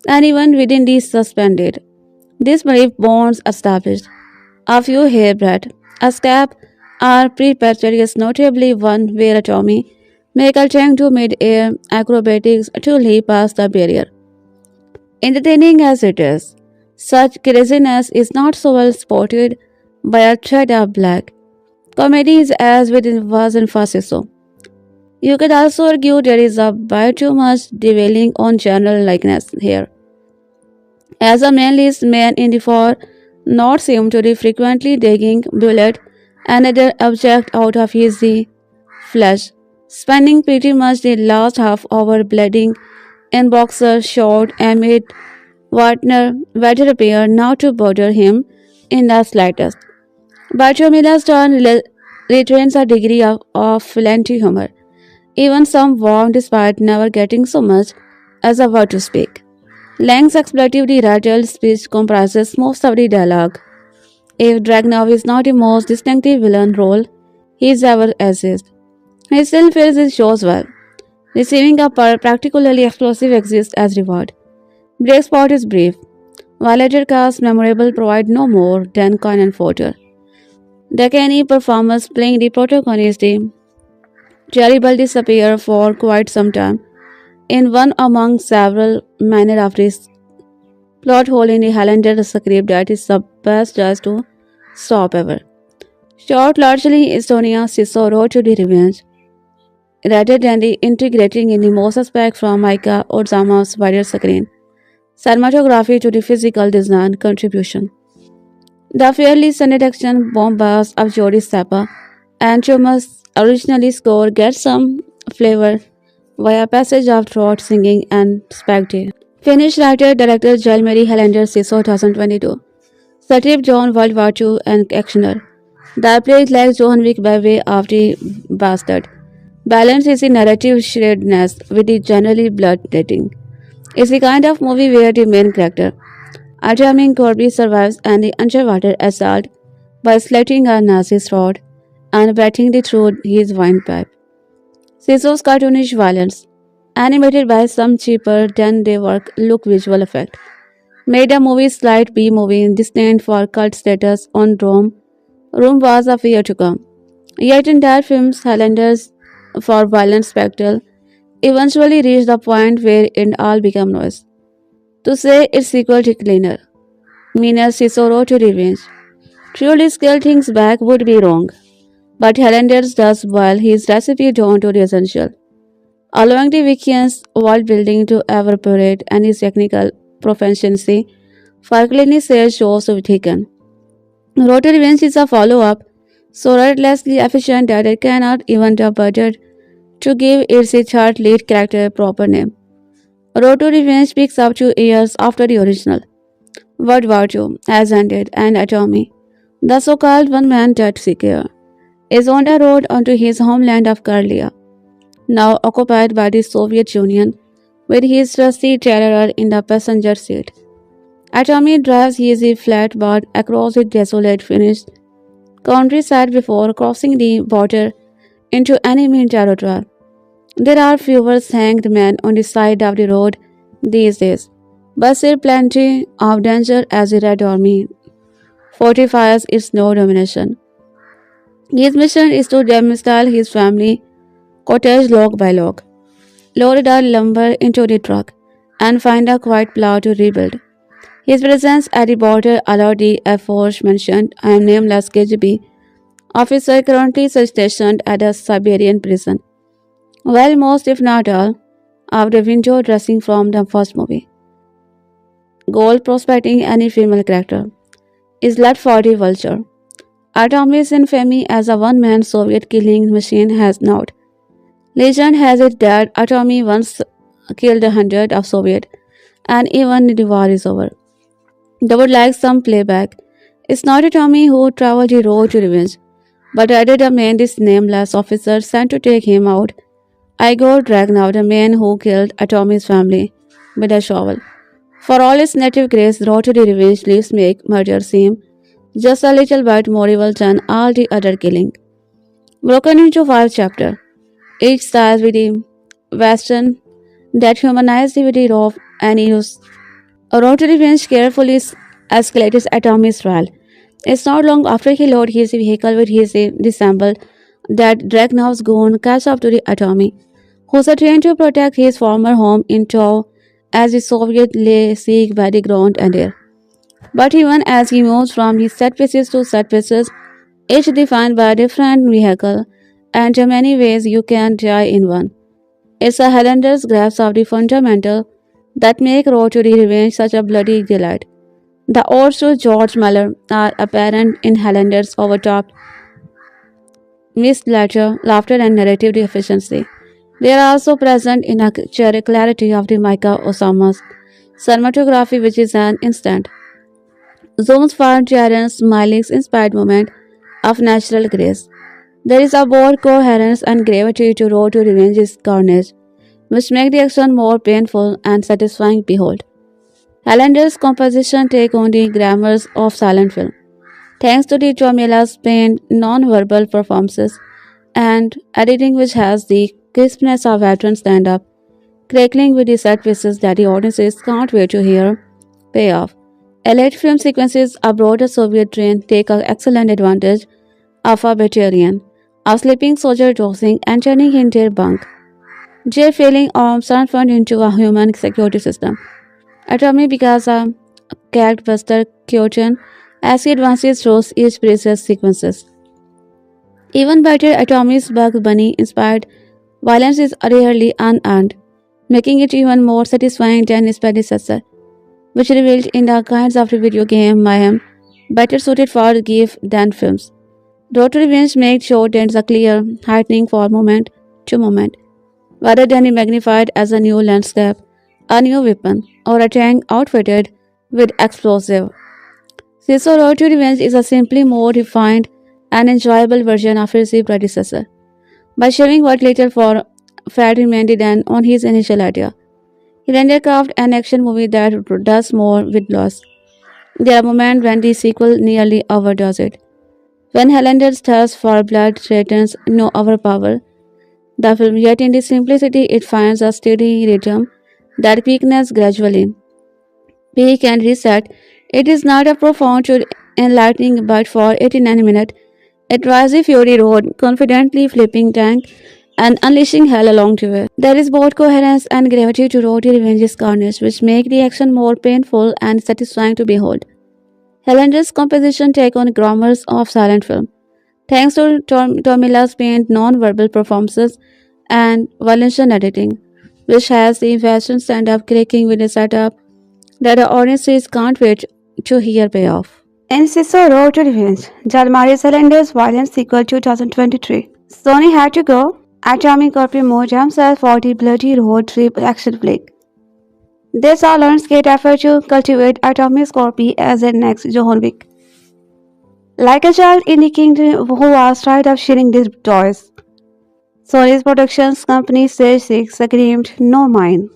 And even within these suspended, these brief bonds established. A few hairbreadth escape are preposterous, notably one where Tommy make a attempt to mid-air acrobatics to leap past the barrier. Entertaining as it is, such craziness is not so well spotted by a thread of black. Comedy is as within was in Fasciso. You could also argue there is a bit too much dwelling on general likeness here, as a manless man in the far north seemed to be frequently digging bullet another object out of his flesh, spending pretty much the last half hour bleeding in boxer short amid Wagner weather appear not to bother him in the slightest. But Tomila's turn retains a degree of plenty humor, even some warm despite never getting so much as a word to speak. Lang's expletively rattled speech comprises most of the dialogue. If Dragunov is not the most distinctive villain role he's ever assessed, he still fills his shows well, receiving a particularly explosive exist as reward. Breakspot is brief, while later cast memorable provide no more than coin and fodder. Decani performers playing the protagonist, the terrible disappear for quite some time in one among several minor of this plot hole in the Highlander script that is the best just to stop ever. Shot largely Estonia Sisu wrote to the revenge, rather than the integrating in the most aspect from Micah Otsama's wider screen. Cinematography to the physical design contribution. The fairly stunted action bombast of Jodie Sappa and Thomas' originally score gets some flavor via passage of throat singing and spectre. Finnish writer director Jalmari Helander Siso 2022. Satip John World War II and actioner. The play like John Wick by way of the bastard. Balance is the narrative shredness with the generally blood dating. It's the kind of movie where the main character, Aatami Korpi, survives an underwater assault by slitting a Nazi's throat and breathing it through his windpipe. Siso's cartoonish violence, animated by some cheaper than they work look visual effect, made the movie slight B movie destined for cult status on Rome. Rome was a fear to come. Yet in that film's Highlanders for violent spectacle eventually reached the point where it all became noise. To say it's equal to cleaner, meaner Cicero to revenge. Truly scale things back would be wrong, but Highlanders does boil his recipe down to the essential, allowing the weekend's world building to evaporate and his technical proficiency for cleanly shows to be taken. Road to Revenge is a follow-up, so relentlessly efficient that it cannot even the budget to give its third lead character a proper name. Road to Revenge picks up 2 years after the original. World War II has ended and Aatami, the so-called one-man death seeker, is on the road onto his homeland of Karlia, now occupied by the Soviet Union, with his trusty terror in the passenger seat. Aatami drives his flatboat across the desolate Finnish countryside before crossing the border into enemy territory. There are fewer hanged men on the side of the road these days, but still plenty of danger as the Red Army fortifies its no domination. His mission is to domicile his family cottage log by log, load the lumber into the truck, and find a quiet plow to rebuild. His presence at the border allowed the aforementioned and nameless KGB officer currently stationed at a Siberian prison, while most, if not all, of the window dressing from the first movie, gold prospecting any female character, is left for the vulture. Atomi's infamy as a one-man Soviet killing machine has not. Legend has it that Atomy once killed 100 of Soviet, and even the war is over. They would like some playback. It's not Atomy who traveled the road to revenge, but rather the man this nameless officer sent to take him out. Igor Dragunov, the man who killed Atomy's family with a shovel. For all its native grace, the road to the revenge leaves make murder seem just a little bit more evil than all the other killing. Broken into 5 chapters, each starts with a western that humanized with the rope and use. A road to revenge carefully escalates Atomy's trial. It's not long after he loaded his vehicle with his dissemble that Dragunov's goon catch up to the Atomy, who's trained to protect his former home in tow as the Soviet lay siege by the ground and air. But even as he moves from his set pieces to set pieces, each defined by a different vehicle, and in many ways you can die in one. It's a Highlander's grasp of the fundamental that make Road to the Revenge such a bloody delight. The odes to George Miller are apparent in Highlander's overtopped missed laughter and narrative efficiency. They are also present in a clarity of the Micah Osama's cinematography, which is an instant. Zooms for Jaren's smiling inspired moment of natural grace. There is a bold coherence and gravity to Road to Revenge's carnage, which make the action more painful and satisfying to behold. Highlander's composition take on the grammars of silent film, thanks to the Tommila's pained non-verbal performances and editing which has the crispness of veteran stand-up, crackling with the set pieces that the audiences can't wait to hear pay off. Elite film sequences aboard a Soviet train take excellent advantage of a battalion, a sleeping soldier dozing and turning in their bunk. Their failing arms transformed into a human security system. Aatami becomes a character curtain as he advances through each precious sequences. Even better, Atomi's Bug Bunny inspired violence is rarely unearned, making it even more satisfying than its predecessor, which revealed in the kinds of video game mayhem better suited for GIF than films. Road to Revenge made sure there's a clear heightening for moment to moment, rather than it magnified as a new landscape, a new weapon, or a tank outfitted with explosive. Sisu Road to Revenge is a simply more refined and enjoyable version of his predecessor, by showing what little for Fat remained than on his initial idea. He crafted an action movie that does more with less. There are moments when the sequel nearly overdoes it. When Highlander's thirst for blood threatens no overpower the film, yet in its simplicity it finds a steady rhythm that peaks gradually. Peak and reset. It is not a profound or enlightening, but for 89 minutes, it was a fury road, confidently flipping tank and unleashing hell along the way. There is both coherence and gravity to Road to Revenge's carnage, which make the action more painful and satisfying to behold. Highlander's composition take on grammars of silent film. Thanks to Tommila's pained non-verbal performances and Valencian editing, which has the fashion stand-up clicking with a setup that the audiences can't wait to hear payoff. In Sisu Road to Revenge, Jalmari Cylinder's violent sequel 2023. Sony had to go. Aatami Korpi moved himself for the bloody road trip action flick. They saw landscape effort to cultivate Aatami's Korpi as their next John Wick. Like a child in the kingdom who was tired of sharing these toys, Sony's productions company Stage 6 screamed, "No mine."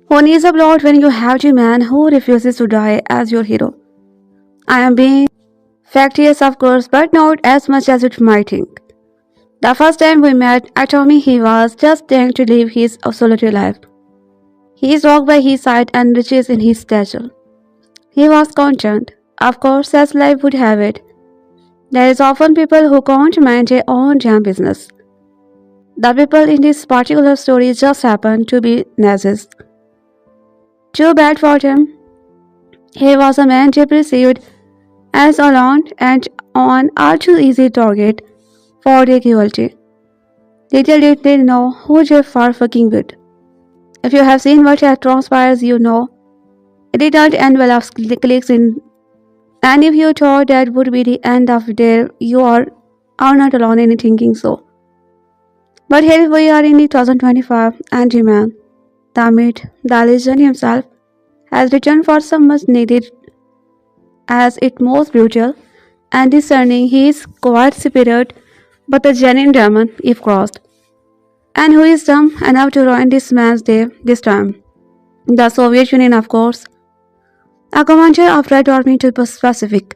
Who needs a plot when you have the man who refuses to die as your hero? I am being facetious, of course, but not as much as it might think. The first time we met Aatami, he was just trying to live his solitary life. He walked by his side and riches in his stature. He was content, of course, as life would have it. There is often people who can't mind their own damn business. The people in this particular story just happen to be Nazis. Too bad for him. He was a man they perceived as alone and an all too easy target for their cruelty. Little did they know who they were fucking with. If you have seen what transpires, you know it didn't end well of clicks in, and if you thought that would be the end of there, you are not alone in thinking so. But here we are in 2025, and the man, the myth, the legend himself, has returned for some much needed as it most brutal and discerning. He is quite spirit, but a genuine demon if crossed. And who is dumb enough to ruin this man's day this time? The Soviet Union, of course. A commander of Red Army to be specific.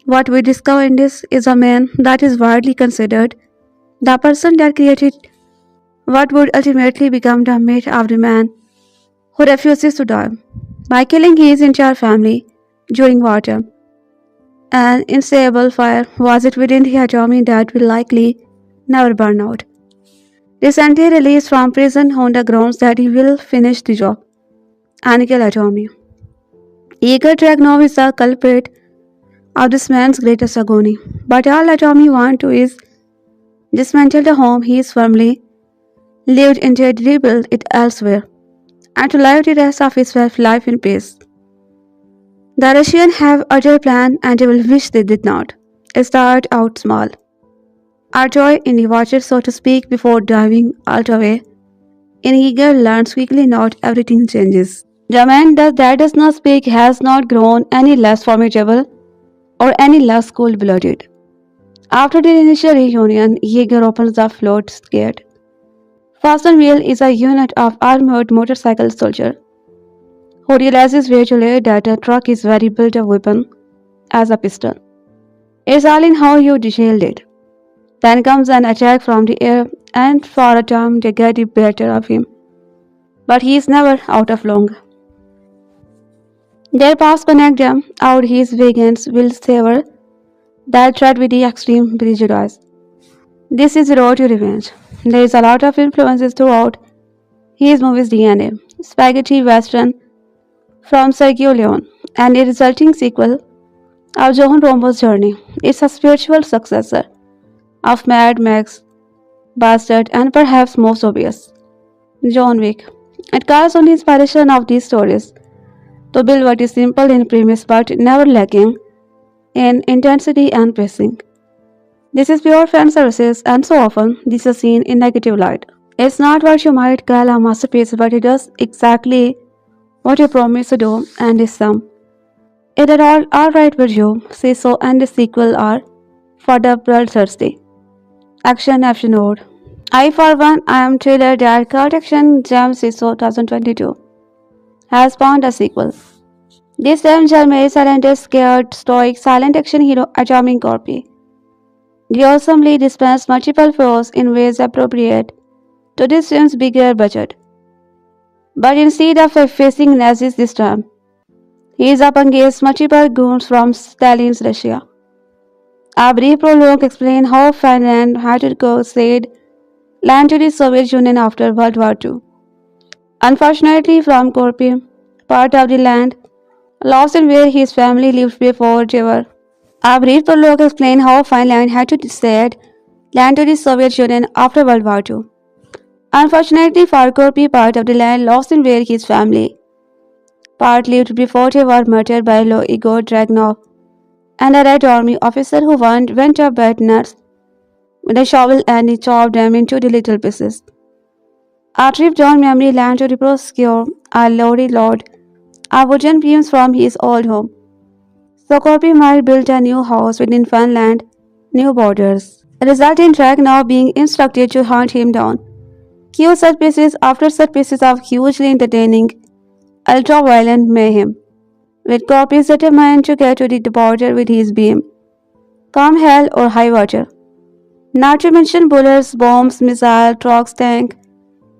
What we discover in this is a man that is widely considered the person that created what would ultimately become the myth of the man who refuses to die by killing his entire family during wartime. An insatiable fire was it within the Aatami that will likely never burn out. Recently released from prison on the grounds that he will finish the job and kill Aatami. Eager Dragnov is the culprit of this man's greatest agony, but all Aatami wants to is dismantle the home he is firmly lived in and rebuild it elsewhere, and to live the rest of his life in peace. The Russians have other plan and they will wish they did not. Start out small. Our joy in the water, so to speak, before diving all the way. In eager learns quickly not everything changes. The man that does not speak has not grown any less formidable or any less cold-blooded. After the initial reunion, Yeager opens the float gate. Fasten Wheel is a unit of armored motorcycle soldier who realizes way too late that a truck is very built a weapon as a pistol. It's all in how you detailed it. Then comes an attack from the air, and for a time they get the better of him. But he is never out of long. Their paths connect them, out his vegans will savor that tried with the extreme prejudice. This is Road to Revenge. There is a lot of influences throughout his movie's DNA. Spaghetti Western from Sergio Leone and the resulting sequel of Johan Rombo's journey. It's a spiritual successor of Mad Max, Bastard, and perhaps most obvious, John Wick. It calls on the inspiration of these stories to build what is simple in premise but never lacking in intensity and pacing. This is pure fan services, and so often this is seen in negative light. It's not what you might call a masterpiece, but it does exactly what you promised to do, and is some. It is all alright with you. Sisu and the sequel are for the bloodthirsty. Action episode. I, for one, am thriller that cult action gem Sisu 2022 has spawned a sequel. This time, Jeremy silent, scared, stoic, silent action hero Aatami Korpi gruesomely dispense multiple foes in ways appropriate to this film's bigger budget. But instead of facing Nazis this time, he is up against multiple goons from Stalin's Russia. A brief prologue explains how Finland had to concede land to the Soviet Union after World War II. Unfortunately, from Korpi, part of the land lost in where his family lived before they were. A brief prologue explains how Finland had to cede land to the Soviet Union after World War II. Unfortunately for Korpi, part of the land lost in where his family part lived before they were murdered by Igor Dragunov and a Red Army officer who went up bed nuts with a shovel and he chopped them into the little pieces. A trip down memory lane to rescue a lorry load of wooden beams from his old home. So Korpi might build a new house within Finland, new borders, resulting in Dragunov being instructed to hunt him down. Cue set pieces after set pieces of hugely entertaining, ultra-violent mayhem, with Korpi determined to get to the border with his beam, come hell or high water. Not to mention bullets, bombs, missiles, trucks, tanks,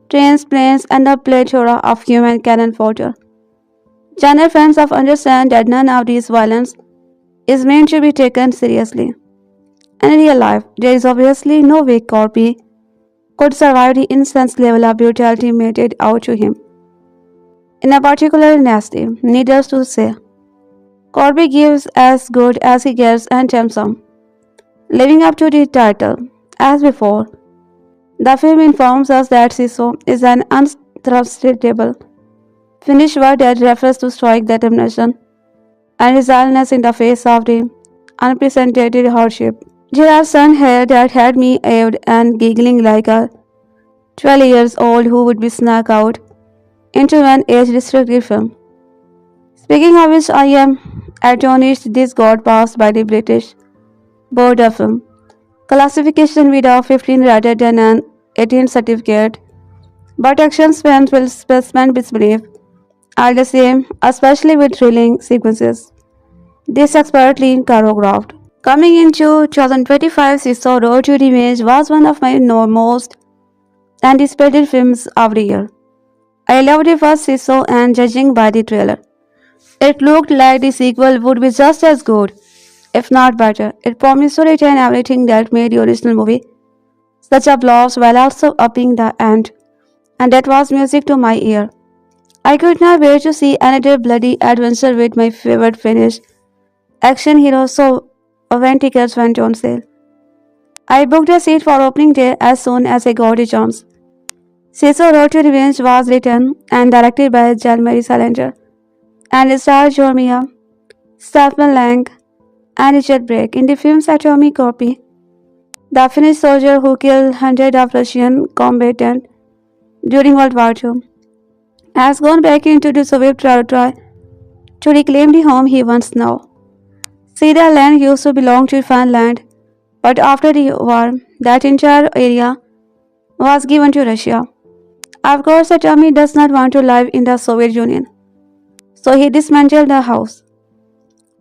trains, planes, and a plethora of human cannon fodder. Genre fans have understand that none of this violence is meant to be taken seriously. In real life, there is obviously no way Korpi could survive the intense level of brutality meted out to him. In a particular nasty, needless to say, Korpi gives as good as he gets and then some. Living up to the title, as before, the film informs us that Sisu is an untrustable Finnish word that refers to stoic determination and resilience in the face of the unprecedented hardship. There are some here that had me awed and giggling like a 12 years old who would be snuck out into an age-restricted film. Speaking of which, I am astonished this got passed by the British Board of Film classification with a 15 rather than an 18 certificate, but action spent will specimen disbelief are the same, especially with thrilling sequences. This expertly choreographed. Coming into 2025, Sisu Road to Revenge was one of my most anticipated films of the year. I loved the first Sisu and judging by the trailer, it looked like the sequel would be just as good, if not better. It promised to retain everything that made the original movie such a blast while also upping the end, and that was music to my ear. I could not wait to see another bloody adventure with my favorite Finnish action hero, so when tickets went on sale, I booked a seat for opening day as soon as I got a chance. Sisu Road to Revenge was written and directed by Jalmari Salinger and starred Jorma, Stefan Lang, and Richard Brake. In the film's Aatami Korpi, the Finnish soldier who killed hundreds of Russian combatants during World War II, has gone back into the Soviet territory to reclaim the home he once knew. See, the land used to belong to Finland, but after the war, that entire area was given to Russia. Of course, Aatami does not want to live in the Soviet Union, so he dismantled the house,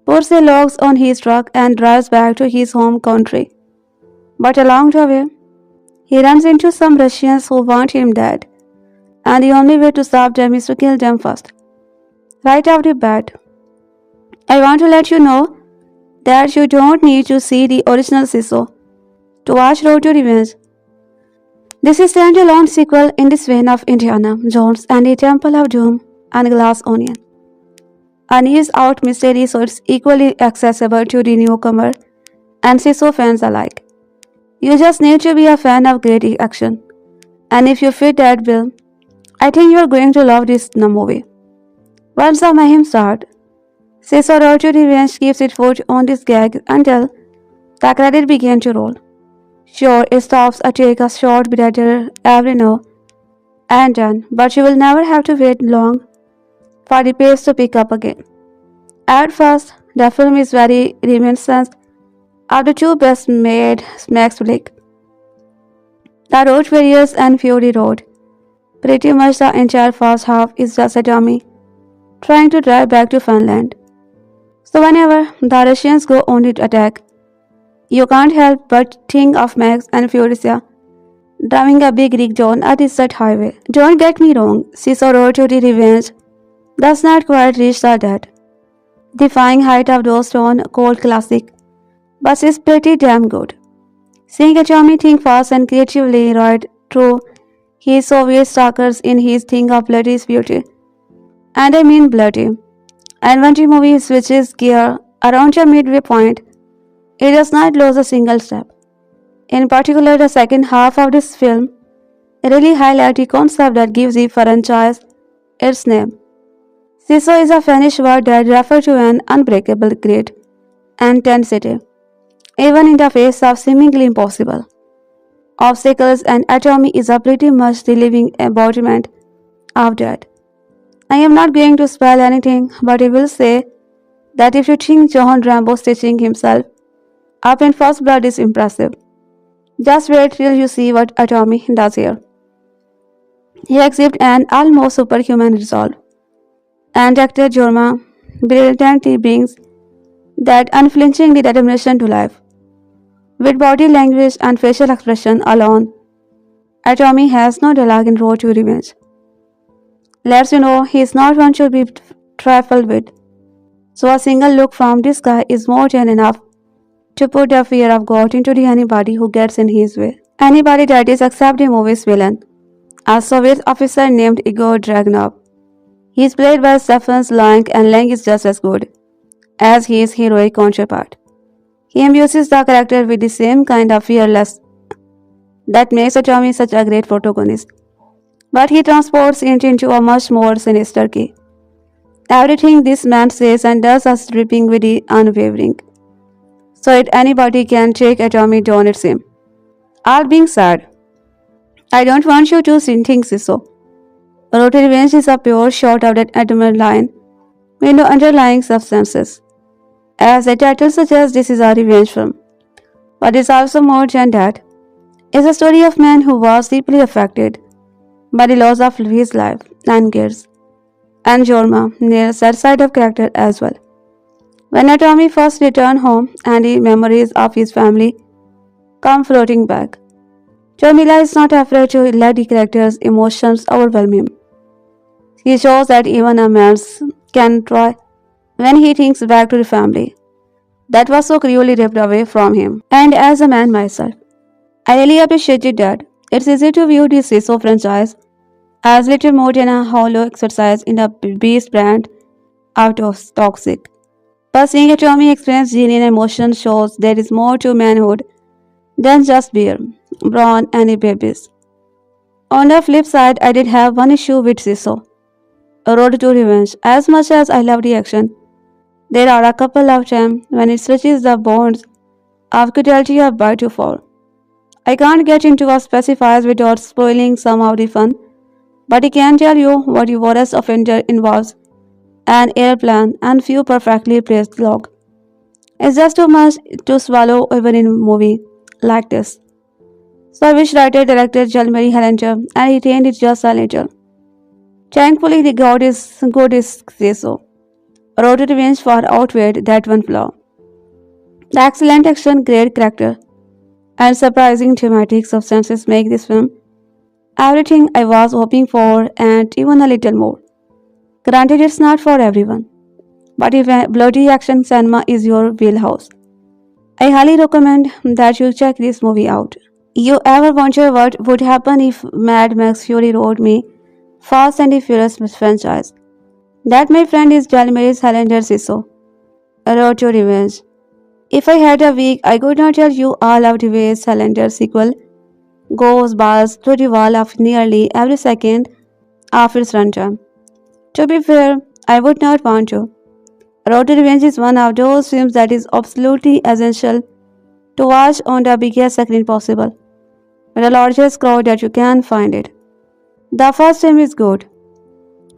puts the logs on his truck, and drives back to his home country. But along the way, he runs into some Russians who want him dead, and the only way to stop them is to kill them first. Right off the bat, I want to let you know that you don't need to see the original Sisu to watch Road to Revenge. This is standalone sequel in this vein of Indiana Jones and the Temple of Doom and Glass Onion. An ease out mystery so it's equally accessible to the newcomer and Sisu fans alike. You just need to be a fan of great action. And if you fit that bill, I think you're going to love this movie. Once the mayhem starts, Sisu Road to Revenge keeps its foot on this gag until the credit begin to roll. Sure, it stops to take a short breather every now and then, but you will never have to wait long for the pace to pick up again. At first, the film is very reminiscent of the two best made Max flick, The Road Warriors and Fury Road. Pretty much the entire first half is just Aatami trying to drive back to Finland. So whenever the Russians go on the attack, you can't help but think of Max and Furiosa driving a big rig down a desert highway. Don't get me wrong, Sisu Road to the Revenge does not quite reach that defying height of those stone cold classic, but it's pretty damn good. Seeing Aatami think fast and creatively right through his Soviet stalkers in his thing of bloody beauty. And I mean bloody. And when the movie switches gear around the midway point, it does not lose a single step. In particular, the second half of this film really highlights the concept that gives the franchise its name. Sisu is a Finnish word that refers to an unbreakable grit and intensity, even in the face of seemingly impossible obstacles, and Aatami is a pretty much the living embodiment of that. I am not going to spoil anything, but I will say that if you think John Rambo stitching himself up in First Blood is impressive, just wait till you see what Aatami does here. He exhibits an almost superhuman resolve, and actor Jorma brilliantly brings that unflinching determination to life. With body language and facial expression alone, Aatami has no dialogue in Road to Revenge. Lets you know he is not one to be trifled with. So a single look from this guy is more than enough to put the fear of God into anybody who gets in his way. Anybody that is except the movie's villain, a Soviet officer named Igor Dragunov. He is played by Stefan Lang, and Lang is just as good as his heroic counterpart. He imbues the character with the same kind of fearless that makes Aatami such a great protagonist. But he transports it into a much more sinister key. Everything this man says and does is dripping with the unwavering. So that anybody can take Aatami down, it seems. All being said, I don't want you to think so. Road to Revenge is a pure shot of that adamant line with no underlying substances. As the title suggests, this is a revenge film. But it's also more than that. It's a story of a man who was deeply affected by the loss of his life and gears. And Jorma nails that side of character as well. When Aatami first returns home and the memories of his family come floating back, Tommila is not afraid to let the character's emotions overwhelm him. He shows that even a man can try when he thinks back to the family that was so cruelly ripped away from him. And as a man myself, I really appreciated that. It's easy to view this Sisu franchise as little more than a hollow exercise in the beast brand out of toxic. But seeing Aatami experience genuine emotion shows there is more to manhood than just beer, brawn, and babies. On the flip side, I did have one issue with Sisu, A Road to Revenge. As much as I love the action, there are a couple of times when it stretches the bounds of cruelty a bit too far. I can't get into a specifics without spoiling some of the fun, but I can tell you what the worst offender involves an airplane and few perfectly placed log. It's just too much to swallow even in a movie like this. So I wish writer-director Jalmari Helenter and he retained it just a little. Thankfully, the God is good is Sisu. Road to Revenge far outweighed that one flaw. The excellent action, great character, and surprising thematic substances make this film everything I was hoping for and even a little more. Granted, it's not for everyone, but if bloody action cinema is your wheelhouse, I highly recommend that you check this movie out. You ever wonder what would happen if Mad Max Fury Road me Fast and the Furious franchise? That, my friend, is Jalmary's Highlander Sisu, a road to revenge. If I had a week, I could not tell you all of the ways Highlander sequel goes balls to the wall of nearly every second of its runtime. To be fair, I would not want to. Road to Revenge is one of those films that is absolutely essential to watch on the biggest screen possible, with the largest crowd that you can find it. The first film is good,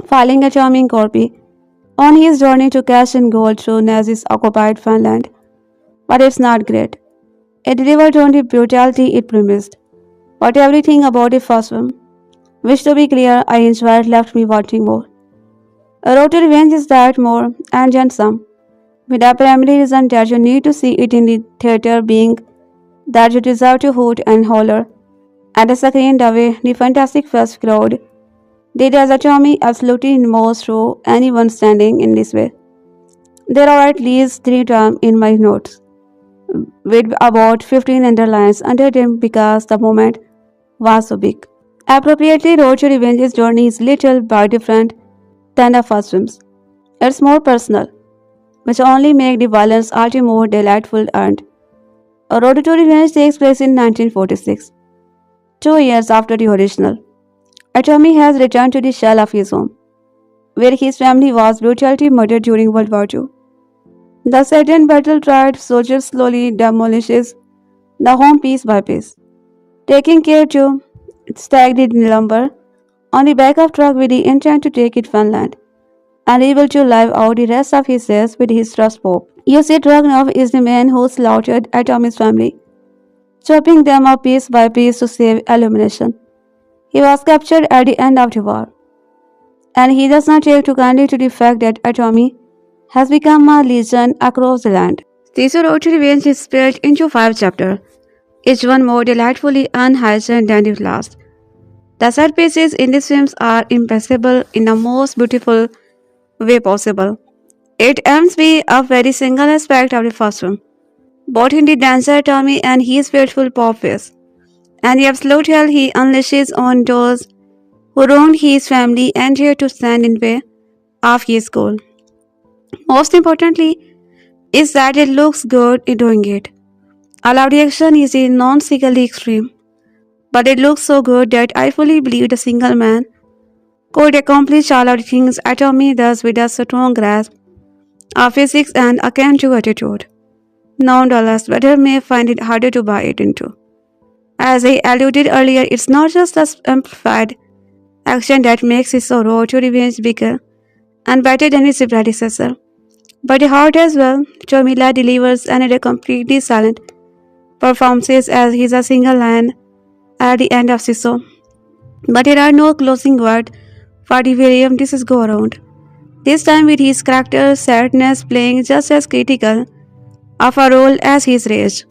following a charming Korpi on his journey to cash in gold through Nazis occupied Finland, but it's not great. It delivered on the brutality it promised, but everything about the first film, which to be clear I enjoyed, left me wanting more. A Road to Revenge is that more and then some, with the primary reason that you need to see it in the theater being that you deserve to hoot and holler at the screen the way the Fantastic Fest crowd did as a Tommy absolutely most through anyone standing in this way. There are at least 3 terms in my notes, with about 15 underlines under them because the moment was so big. Appropriately, Road to Revenge's journey is little but different than the first films. It's more personal, which only make the violence all the more delightful and A Road to Revenge takes place in 1946, 2 years after the original. Aatami has returned to the shell of his home, where his family was brutally murdered during World War II. The sudden battle-tried soldier slowly demolishes the home piece by piece, taking care to stack the lumber on the back of truck with the intent to take it Finland, and able to live out the rest of his days with his trust pope. You see, Dragunov is the man who slaughtered Atomi's family, chopping them up piece by piece to save illumination. He was captured at the end of the war, and he does not take too kindly to the fact that Atomy has become a legend across the land. Sisu Road to Revenge is split into 5 chapters, each one more delightfully unhinged than the last. The set pieces in these films are impossible in the most beautiful way possible. It ends with a very single aspect of the first film, both in the dancer Tommy and his faithful pop face, and the absolute hell he unleashes on those who wronged his family and dare to stand in way of his goal. Most importantly is that it looks good in doing it. All of the action is non-physically extreme, but it looks so good that I fully believe a single man could accomplish all of the things Atomy does with a strong grasp of physics and a can-do attitude. Nonetheless, better may find it harder to buy it into. As I alluded earlier, it's not just the amplified action that makes his Road to Revenge bigger and better than its predecessor, but the heart as well. Tommila delivers another completely silent performances as he's a single line at the end of Sisu. But there are no closing words for the William this is go around. This time with his character's sadness playing just as critical of a role as his rage.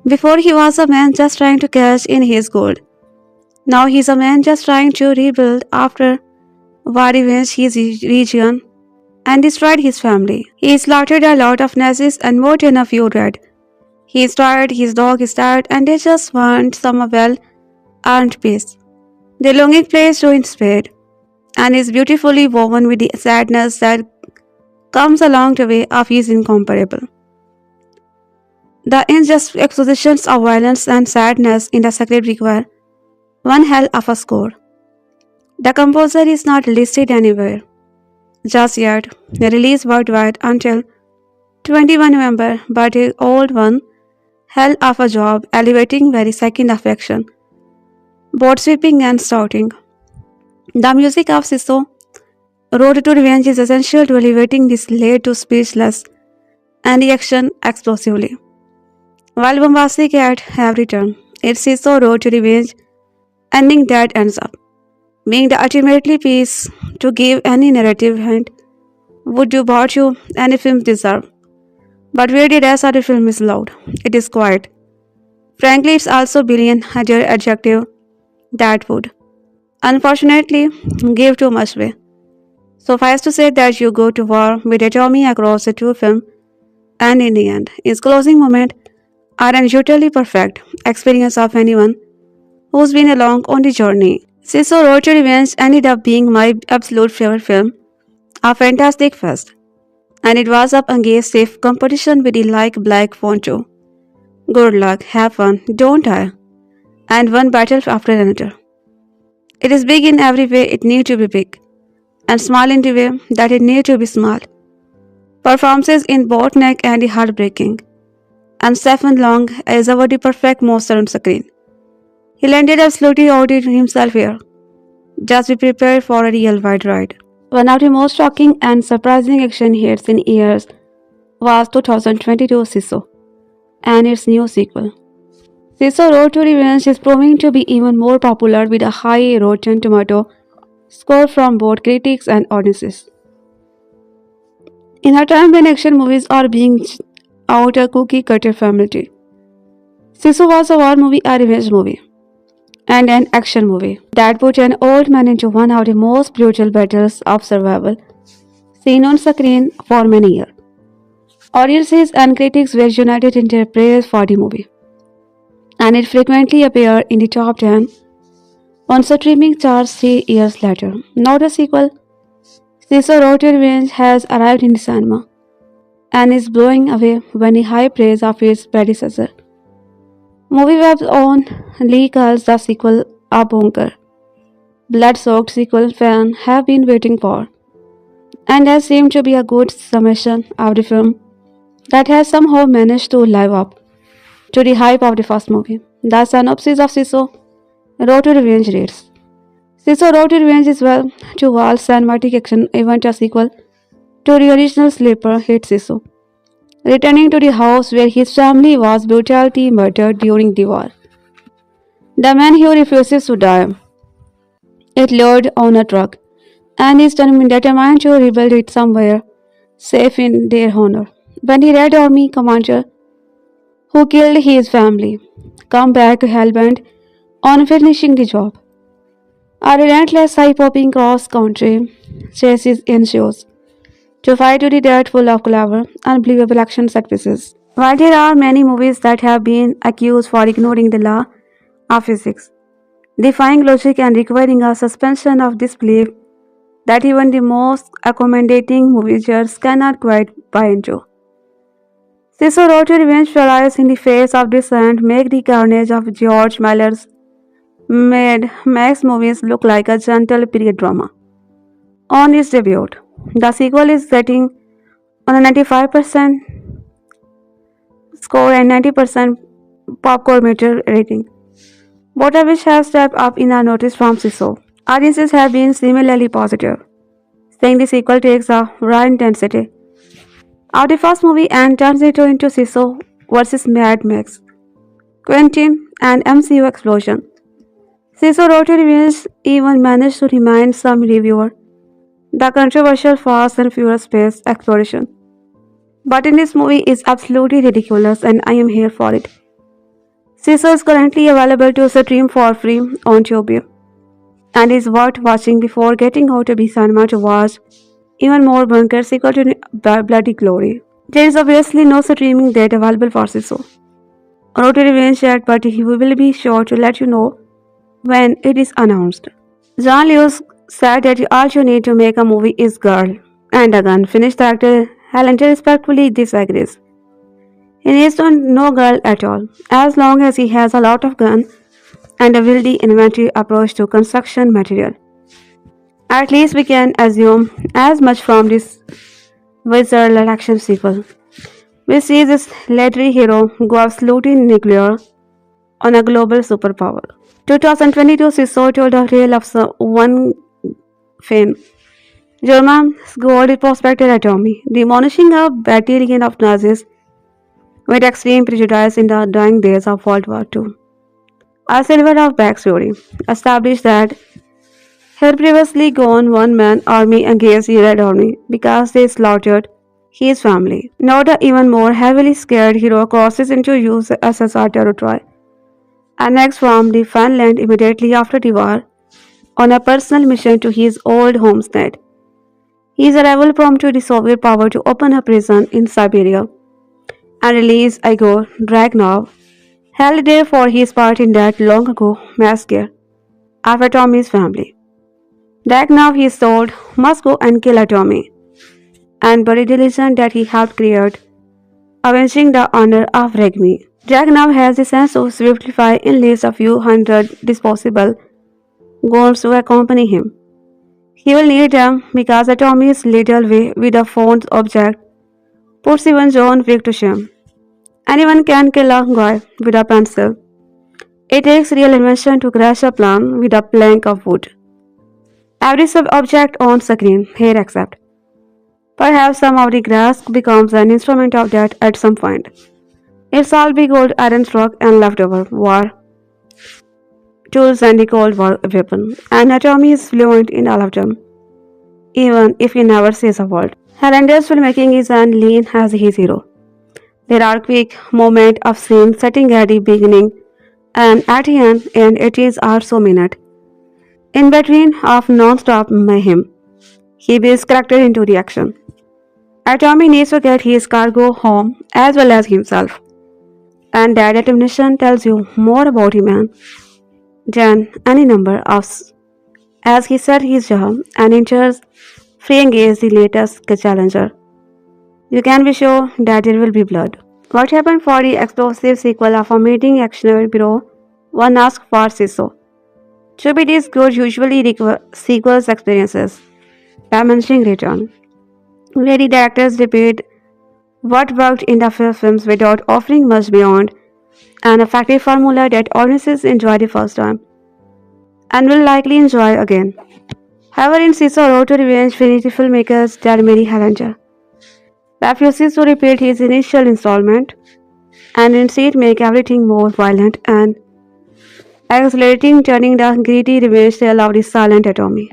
Before he was a man just trying to cash in his gold. Now he's a man just trying to rebuild after war revenge his region and destroyed his family. He slaughtered a lot of Nazis and more than a few dead. He is tired, his dog is tired, and they just want some well-earned peace. The longing plays to in spade and is beautifully woven with the sadness that comes along the way of his incomparable. The unjust expositions of violence and sadness in the script require one hell of a score. The composer is not listed anywhere just yet, released worldwide until 21 November, but the old one, hell of a job elevating very second of action, both sweeping and shouting. The music of Sisu, Road to Revenge is essential to elevating this lay to speechless and the action explosively. While bombastic at every turn, it's Sisu Road to Revenge ending that ends up being the ultimately piece to give any narrative hint would do what you any film deserve. But where the rest of the film is loud, it is quiet. Frankly, it's also billion other adjective that would, unfortunately, give too much way. Suffice to say that you go to war with Aatami across the two films and in the end, his closing moment are unusually perfect experience of anyone who's been along on the journey. Sisu Road to Revenge ended up being my absolute favorite film, a fantastic fest, and it was up against safe competition with the like Black Poncho. Good luck, have fun, don't die, and one battle after another. It is big in every way it need to be big, and small in the way that it need to be small. Performances in both neck and the heartbreaking, and Stephen Long is our the perfect monster on screen. He landed absolutely out it himself here. Just be prepared for a real wide ride. One of the most shocking and surprising action hits in years was 2022 Sisu and its new sequel. Sisu Road to Revenge is proving to be even more popular with a high Rotten Tomato score from both critics and audiences. In a time when action movies are being out a cookie cutter family, Sisu was a war movie, a revenge movie, and an action movie that put an old man into one of the most brutal battles of survival seen on screen for many years. Audiences and critics were united in their praise for the movie, and it frequently appeared in the top 10 on streaming charts 3 years later. Not a sequel, Sisu Road to Revenge has arrived in the cinema and is blowing away many high praise of its predecessor. Movie Web's own Lee calls the sequel a bonker, blood-soaked sequel fans have been waiting for, and has seemed to be a good summation of the film that has somehow managed to live up to the hype of the first movie. The synopsis of Sisu Road to Revenge reads: Sisu Road to Revenge is well to wall cinematic action event a sequel to the original sleeper hit Sisu, returning to the house where his family was brutally murdered during the war. The man who refuses to die is lured on a truck and is determined to rebuild it somewhere safe in their honor. When the Red Army commander who killed his family come back hellbent on finishing the job, a relentless high-popping cross-country chases ensues to fight to the death full of clever, unbelievable action set pieces. While there are many movies that have been accused for ignoring the law of physics, defying logic and requiring a suspension of disbelief that even the most accommodating moviegoers cannot quite buy into. Sisu Road to Revenge flies in the face of this and make the carnage of George Miller's made Max movies look like a gentle period drama. On its debut, the sequel is getting on a 95% score and 90% popcorn meter rating, both of which have stepped up in our notice from Sisu. Audiences have been similarly positive, saying the sequel takes a raw intensity of the first movie and turns it into Sisu versus Mad Max, Quentin, and MCU explosion. Sisu Road to Revenge even managed to remind some reviewer the controversial Fast and Furious space exploration. But in this movie is absolutely ridiculous and I am here for it. Sisu is currently available to stream for free on YouTube and is worth watching before getting out to be cinema to watch even more bunker sequel to Bloody Glory. There is obviously no streaming date available for Sisu Road to Revenge yet, but he will be sure to let you know when it is announced. John Lewis said that all you need to make a movie is girl and a gun. Finished director Helen respectfully disagrees. He needs to no girl at all, as long as he has a lot of gun and a wildy inventory approach to construction material. At least we can assume as much from this wizard action sequel. We see this legendary hero go absolutely nuclear on a global superpower. 2022 Sisu told a tale of one fan, Jorma's gold prospector Aatami, demolishing a battalion of Nazis with extreme prejudice in the dying days of World War II. A silver of backstory established that he had previously gone one-man army against the Red Army because they slaughtered his family. Now the even more heavily scared hero crosses into USSR territory, annexed from the Finland immediately after the war, on a personal mission to his old homestead. His arrival prompted the Soviet power to open a prison in Siberia and release Igor Dragunov held there for his part in that long ago massacre of Atomi's family. Dragunov, he told, must go and kill Atomy, and buried the legend that he helped create, avenging the honor of Regmi. Dragunov has the sense to swiftly enlist a few hundred disposable goons to accompany him. He will need them because Atommy's little way with a found object puts even John Wick to shame. Anyone can kill a guy with a pencil. It takes real invention to crash a plan with a plank of wood. Every sub-object on screen here except. Perhaps some of the grass becomes an instrument of that at some point. It's all big old iron rock and leftover war tools and the Cold War weapon. And Atomy is fluent in all of them, even if he never says a word. Highlander's filmmaking is an lean as his hero. There are quick moments of scene setting at the beginning and at the end, and it is also minute. In between of non-stop mayhem, he builds character into the action. Atomy needs to get his cargo home as well as himself, and that determination tells you more about him than any number of as he set his job and enters free engage the latest challenger. You can be sure that there will be blood. What happened for the explosive sequel of a meeting actionable bureau? One asks for Sisu. To be this good usually sequels experiences, diminishing return. Where the directors repeat what worked in the first films without offering much beyond an effective formula that audiences enjoy the first time and will likely enjoy again. However, in Sisu Road to Revenge, Finity filmmakers Mary Helander refuses to repeat his initial installment and instead make everything more violent and accelerating, turning the gritty revenge tale of the silent Atomy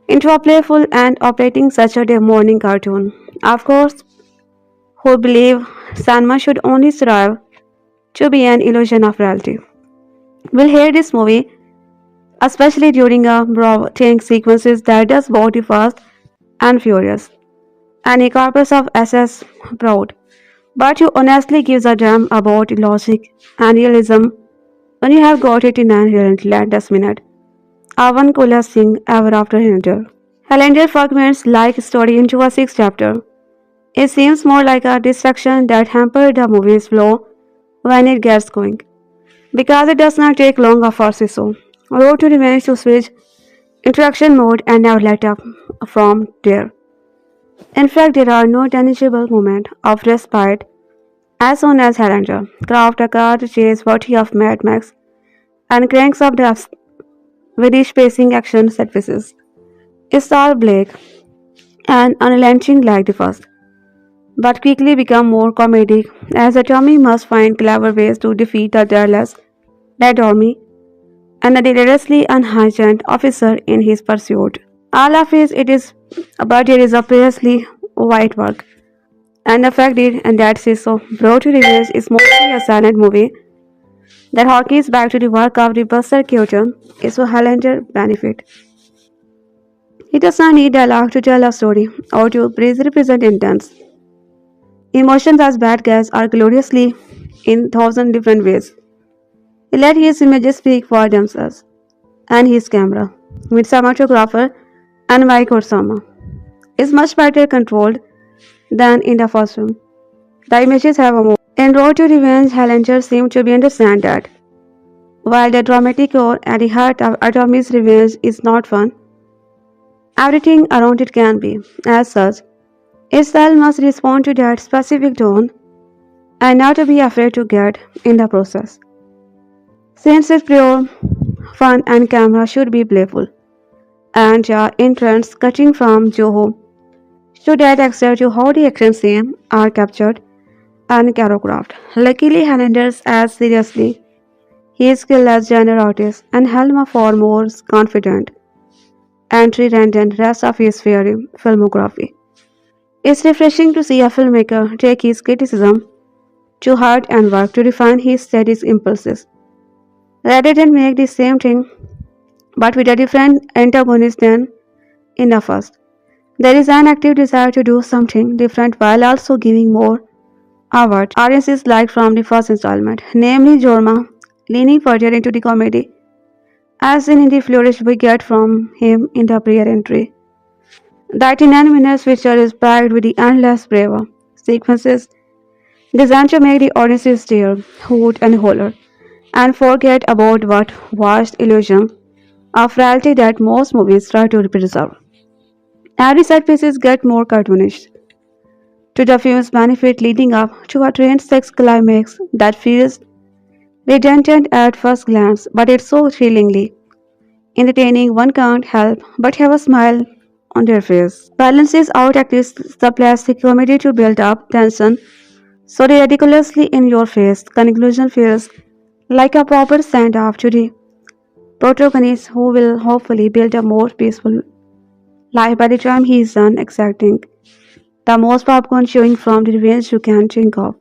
into a playful and operating Saturday morning cartoon. Of course, who believe cinema should only strive to be an illusion of reality will hate this movie, especially during a breathtaking sequences that does both the fast and furious and a corpus of SS proud. But you honestly gives a damn about logic and realism when you have got it in an relentless minute. One coolest thing ever after Highlander. Highlander fragments like story into a sixth chapter. It seems more like a distraction that hampered the movie's flow when it gets going. Because it does not take long for Sisu. Road to Revenge to switch interaction mode and never let up from there. In fact, there are no tangible moments of respite as soon as Highlander craft a car chase worthy of Mad Max and cranks up the Swedish pacing action set pieces. It's all bleak and unrelenting like the first, but quickly become more comedic as Tommy must find clever ways to defeat the Dallas Red Army and the dangerously unhygiened officer in his pursuit. All of it is, but it is obviously white work. And the fact is, and that is so, Bro to Revenge is mostly a silent movie that harkens back to the work of the Buster Keaton is for Highlander benefit. He does not need dialogue to tell a story or to represent intense emotions as bad guys are gloriously in thousand different ways. He let his images speak for themselves and his camera, with cinematographer and Mike Orsama, is much better controlled than in the first film. The images have a more. In Road to Revenge, Highlander seemed to be understand that while the dramatic core at the heart of Atomy's revenge is not fun, everything around it can be. As such, its style must respond to that specific tone and not to be afraid to get in the process. Since it's pure fun and camera should be playful, and your entrance cutting from Joho should add extra to how the action scenes are captured and choreographed. Luckily, Hernandez as seriously his skill as genre artist and Helma for more confident entry than the rest of his fiery filmography. It's refreshing to see a filmmaker take his criticism to heart and work to refine his steady impulses, rather than make the same thing but with a different antagonist than in the first. There is an active desire to do something different while also giving more what audiences liked from the first installment, namely Jorma leaning further into the comedy, as in the flourish we get from him in the prayer entry. The 89 minutes feature is packed with the endless braver sequences designed to make the audiences stare, hoot, and holler, and forget about what vast illusion of frailty that most movies try to preserve. Every set pieces get more cartoonish, to the film's benefit leading up to a trained sex climax that feels redundant at first glance, but it's so thrillingly entertaining one can't help but have a smile on their face. Balances out acts the plastic comedy to build up tension so ridiculously in your face. Conclusion feels like a proper send off to the protagonist who will hopefully build a more peaceful life by the time he is done exacting the most popcorn chewing from the revenge you can think of.